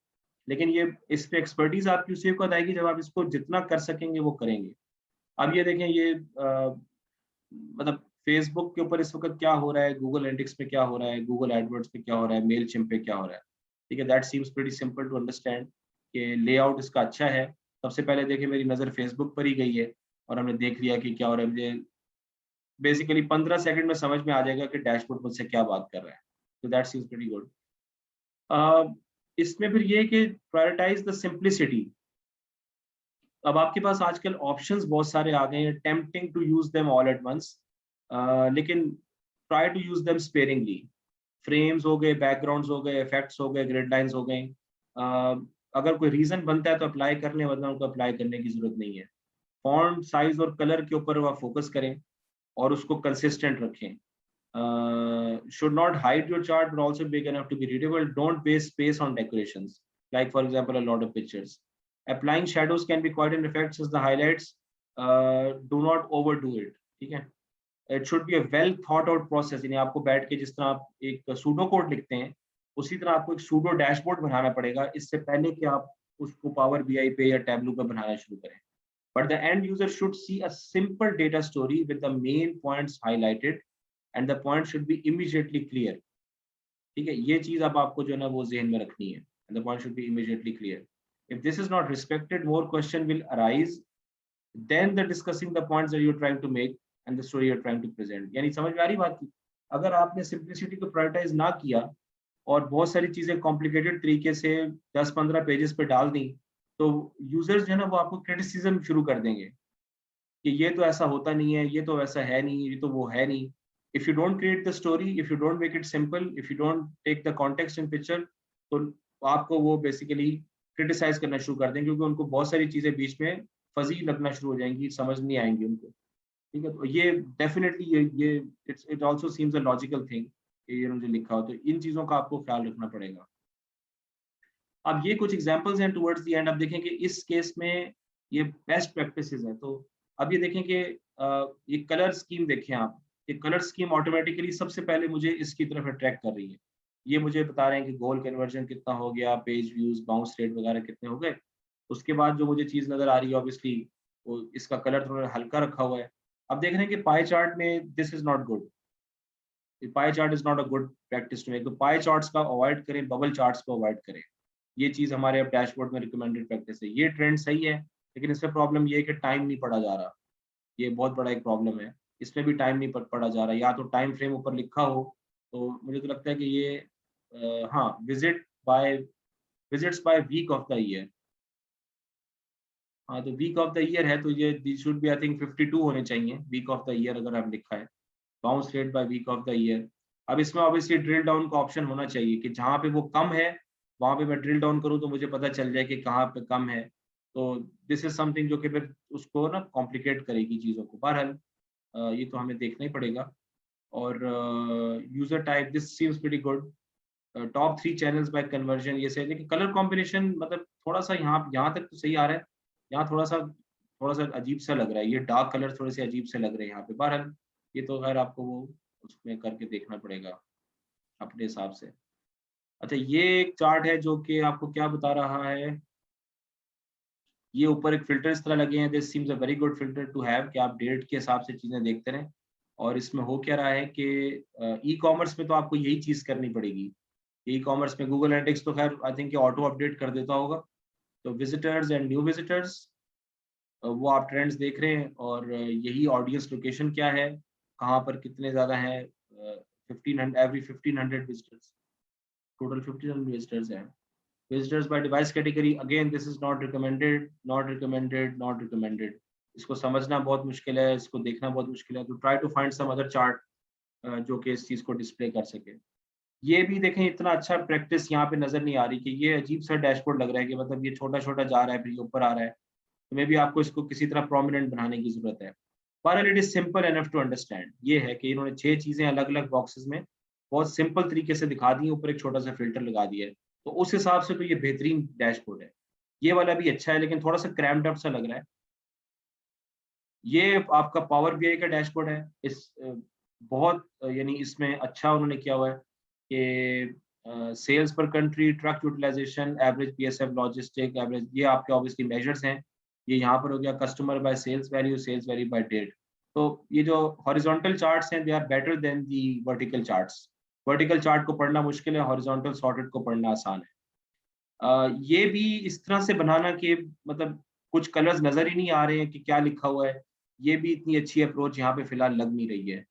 लेकिन ये इस पे एक्सपर्टीज आपकी उसी वक्त आएगी जब आप इसको जितना कर सकेंगे वो करेंगे। अब ये देखें, ये मतलब फेसबुक के ऊपर इस वक्त क्या हो रहा है, गूगल एनालिटिक्स पे क्या हो रहा है, गूगल एडवर्ड्स पे क्या हो रहा है, मेल चिम पे क्या हो रहा है। ठीक है, that seems pretty simple to understand कि लेआउट इसका अच्छा है। सबसे पहले देखिए मेरी नज़र फेसबुक पर ही गई है और हमने देख लिया कि क्या हो रहा है। मुझे बेसिकली 15 सेकंड में समझ में आ जाएगा कि डैशबोर्ड मुझसे क्या बात कर रहा है। तो दैट सीम्स प्रीटी गुड। इसमें फिर ये कि प्रायोरिटाइज द सिंप्लिसिटी। अब आपके पास आजकल ऑप्शंस बहुत सारे आ गए हैं, tempting to use them all at once, लेकिन try to use them sparingly. Frames हो गए, बैकग्राउंड्स हो गए, इफेक्ट्स हो गए, ग्रिड लाइंस हो गए। अगर कोई रीजन बनता है तो अप्लाई कर लें, वरना उनको अप्लाई करने की जरूरत नहीं है। फॉन्ट साइज और कलर के ऊपर आप फोकस करें और उसको कंसिस्टेंट रखें। Should not hide your chart but also big enough to be readable. Don't waste space on decorations, like for example a lot of pictures. Applying shadows can be quite an effect as the highlights. Do not overdo it. ठीक है, it should be a well thought out process. यानी आपको बैठ के जिस तरह आप एक सूडो कोड लिखते हैं, उसी तरह आपको एक सूडो डैशबोर्ड बनाना पड़ेगा इससे पहले कि आप उसको पावर बीआई पे या टैबलू पे बनाना शुरू करें। But the end user should see a simple data story with the main points highlighted and the point should be immediately clear. ठीक है, ये चीज अब आपको जो है ना वो जहन में रखनी है, and the point should be immediately clear. If this is not respected, more question will arise then the discussing the points that you're trying to make and the story you're trying to present। यानी समझ में आ रही बात की? अगर आपने simplicity को prioritise ना किया और बहुत सारी चीजें कॉम्प्लिकेटेड तरीके से 10-15 पेजेस पे डाल दी, तो यूजर्स जो है ना वो आपको क्रिटिसिज्म शुरू कर देंगे कि ये तो ऐसा होता नहीं है, ये तो वैसा है नहीं, ये तो वो है नहीं। If you don't create the story, if you don't make it simple, if you don't take the context in picture, तो आपको वो बेसिकली क्रिटिसाइज करना शुरू कर देंगे, क्योंकि उनको बहुत सारी चीजें बीच में फजी लगना शुरू हो जाएंगी, समझ नहीं आएंगी उनको। ठीक है, तो ये डेफिनेटली ये it also seems a logical thing कि ये मुझे लिखा हो, तो इन चीजों का आपको ख्याल रखना पड़ेगा। अब ये कुछ एग्जांपल्स हैं टुवर्ड्स द एंड। अब देखें कि इस केस में ये बेस्ट प्रैक्टिसेस है। तो अब ये देखें कि ये कलर स्कीम देखें आप, ये कलर स्कीम ऑटोमेटिकली सबसे पहले मुझे इसकी तरफ अट्रैक्ट कर रही है। ये मुझे बता रहे हैं कि गोल कन्वर्जन कितना हो गया, पेज व्यूज, बाउंस रेट वगैरह कितने हो गए। उसके बाद जो मुझे चीज नजर आ रही है ऑब्वियसली वो इसका कलर थोड़ा हल्का रखा हुआ है। अब देख रहे हैं कि पाई चार्ट में this is not good, pie chart is not a good practice to make. तो पाई चार्ट्स का अवॉइड करें, बबल चार्ट्स को अवॉइड करें। ये चीज हमारे अब डैशबोर्ड में रिकमेंडेड प्रैक्टिस है। ये ट्रेंड सही है, लेकिन इसमें प्रॉब्लम ये है कि टाइम नहीं पढ़ा जा रहा। ये बहुत बड़ा एक प्रॉब्लम है, इसमें भी टाइम नहीं पढ़ा जा रहा। या तो टाइम फ्रेम ऊपर लिखा हो, तो मुझे तो लगता है कि ये हाँ, visits by week of the year. हाँ, तो वीक ऑफ द ईयर है तो ये this should be I think 52 होने चाहिए वीक ऑफ द ईयर अगर आप लिखा है, bounce rate by week of the year. अब इसमें ऑब्वियसली ड्रिल डाउन का ऑप्शन होना चाहिए कि जहाँ पे वो कम है वहां पे मैं ड्रिल डाउन करूँ तो मुझे पता चल जाए कि कहाँ पे कम है। तो दिस इज समथिंग जो कि फिर उसको ना कॉम्प्लिकेट करेगी चीज़ों को। बहरहाल ये तो हमें देखना ही पड़ेगा। और user type, this seems pretty good. Top 3 channels bye conversion, ये सही। लेकिन कलर कॉम्बिनेशन मतलब थोड़ा सा यहाँ तक तो सही आ रहा है, यहाँ थोड़ा सा अजीब सा लग रहा है। ये डार्क कलर थोड़े से अजीब से लग रहे हैं यहाँ पे। बहरहाल ये तो खैर आपको वो उसमें करके देखना पड़ेगा अपने हिसाब से। अच्छा, ये एक चार्ट है जो कि आपको क्या बता रहा है, ये ऊपर एक फिल्टर इस तरह लगे हैं। This seems a very good filter to have कि आप डेट के हिसाब से चीजें देखते रहें। और इसमें हो क्या रहा है कि ई कॉमर्स में तो आपको यही चीज करनी पड़ेगी। ई कॉमर्स में गूगल एनालिटिक्स तो खैर आई थिंक ऑटो अपडेट कर देता होगा। तो विजिटर्स एंड न्यू विजिटर्स, वो आप ट्रेंड्स देख रहे हैं, और यही ऑडियंस लोकेशन क्या है, कहाँ पर कितने ज़्यादा हैं। 1500 एवरी 1500 विजिटर्स, टोटल 1500 विजिटर्स हैं। Visitors by device category, again this is not recommended, not recommended, not recommended. इसको समझना बहुत मुश्किल है, इसको देखना बहुत मुश्किल है। तो try to find some other chart जो कि इस चीज को डिस्प्ले कर सके। ये भी देखें इतना अच्छा प्रैक्टिस यहाँ पे नजर नहीं आ रही कि ये अजीब सा डैशबोर्ड लग रहा है कि मतलब ये छोटा छोटा जा रहा है फिर ये ऊपर आ रहा है, तो मे भी आपको इसको किसी तरह प्रोमिनेंट बनाने की जरूरत है। पर it is simple enough to understand. ये है कि इन्होंने 6 चीजें अलग अलग बॉक्सेस में बहुत सिंपल तरीके से दिखा दी, ऊपर एक छोटा सा फिल्टर लगा दिया है, तो उस हिसाब से तो ये बेहतरीन डैशबोर्ड है। ये वाला भी अच्छा है लेकिन थोड़ा सा क्रैम्ड अप सा लग रहा है। ये आपका पावर बीआई का डैशबोर्ड है। बहुत यानी इसमें अच्छा उन्होंने किया हुआ है कि sales per country, truck utilisation, average PSF, logistic average, ये आपके ऑब्वियसली मेजर्स हैं। ये यहाँ पर हो गया customer by sales value, sales value by date. तो ये जो हॉरिजॉन्टल चार्ट्स हैं they are better than the vertical charts. Vertical chart को पढ़ना मुश्किल है, हॉरिजॉन्टल सॉर्टेड को पढ़ना आसान है। ये भी इस तरह से बनाना कि मतलब कुछ कलर्स नजर ही नहीं आ रहे हैं कि क्या लिखा हुआ है, ये भी इतनी अच्छी अप्रोच यहाँ पे फिलहाल लग नहीं रही है।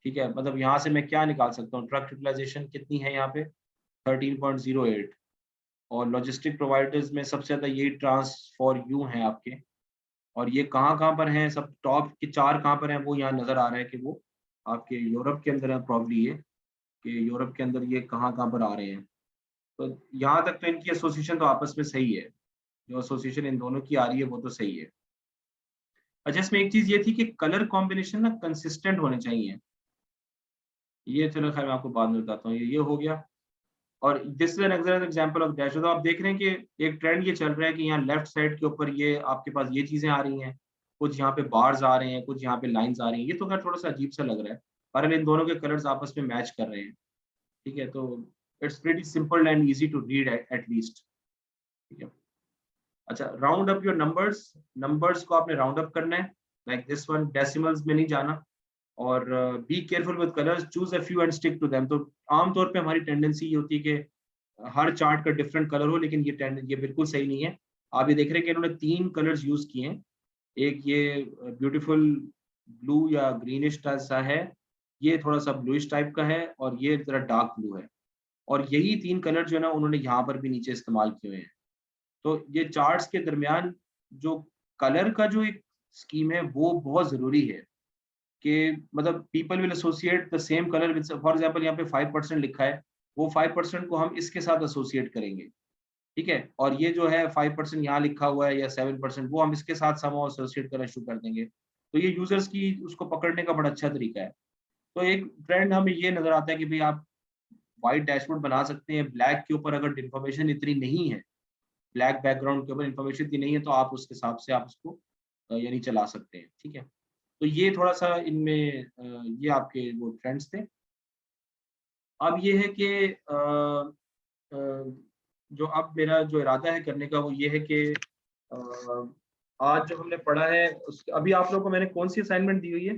ठीक है, मतलब यहाँ से मैं क्या निकाल सकता हूँ, ट्रक यूटिलाइजेशन कितनी है यहाँ पे 13.08, और लॉजिस्टिक प्रोवाइडर्स में सबसे ज्यादा यही ट्रांसफॉर यू है आपके, और ये कहाँ कहाँ पर हैं, सब टॉप के 4 कहाँ पर हैं वो यहाँ नजर आ रहा है कि वो आपके यूरोप के अंदर है प्रॉब्ली, ये कि यूरोप के अंदर ये कहाँ कहाँ पर आ रहे हैं। तो यहाँ तक तो इनकी एसोसिएशन तो आपस में सही है, जो एसोसिएशन इन दोनों की आ रही है वो तो सही है। अच्छा, इसमें एक चीज ये थी कि कलर कॉम्बिनेशन ना कंसिस्टेंट होने चाहिए। ये चलो खैर मैं आपको बाद में बताता हूँ, ये हो गया। और this is an example of dash. तो आप देख रहे हैं कि एक ट्रेंड ये चल रहा है कि यहाँ लेफ्ट साइड के ऊपर ये आपके पास ये चीजें आ रही हैं, कुछ यहाँ पे बार्स आ रहे हैं, कुछ यहाँ पे लाइंस आ रही हैं। ये तो खैर थोड़ा सा अजीब सा लग रहा है, पर इन दोनों के कलर्स आपस में मैच कर रहे हैं। ठीक है, तो it's pretty simple and easy to read at least. ठीक है, अच्छा, round up your numbers. Numbers को आपने राउंड अप करना है, लाइक दिस वन, डेसिमल्स में नहीं जाना। और be careful with colours, choose a few and stick to them. तो आमतौर पे हमारी टेंडेंसी ये होती है कि हर चार्ट का डिफरेंट कलर हो, लेकिन ये बिल्कुल सही नहीं है। आप ये देख रहे हैं कि इन्होंने 3 कलर्स यूज किए हैं। एक ये ब्यूटीफुल ब्लू या ग्रीनिश सा है, ये थोड़ा सा ब्लूइश टाइप का है, और ये जरा डार्क ब्लू है। और यही 3 कलर जो है ना उन्होंने यहाँ पर भी नीचे इस्तेमाल किए हुए हैं। तो ये चार्ट्स के दरमियान जो कलर का जो एक स्कीम है वो बहुत जरूरी है कि मतलब people will associate the same colour with, for example यहाँ पे 5% लिखा है, वो 5% को हम इसके साथ एसोसिएट करेंगे। ठीक है, और ये जो है 5% यहाँ लिखा हुआ है या 7%, वो हम इसके साथ समहाउ एसोसिएट करना शुरू कर देंगे। तो ये यूजर्स की उसको पकड़ने का बड़ा अच्छा तरीका है। तो एक ट्रेंड हमें ये नजर आता है कि भाई आप व्हाइट डैशबोर्ड बना सकते हैं, ब्लैक के ऊपर अगर इन्फॉर्मेशन इतनी नहीं है, ब्लैक बैकग्राउंड के ऊपर इन्फॉर्मेशन इतनी नहीं है, तो आप उसके हिसाब से आप उसको यानी चला सकते हैं। ठीक है, तो ये थोड़ा सा इनमें ये आपके वो ट्रेंड्स थे। अब ये है कि जो अब मेरा जो इरादा है करने का वो ये है कि आज जो हमने पढ़ा है अभी आप लोगों को मैंने कौन सी असाइनमेंट दी हुई है?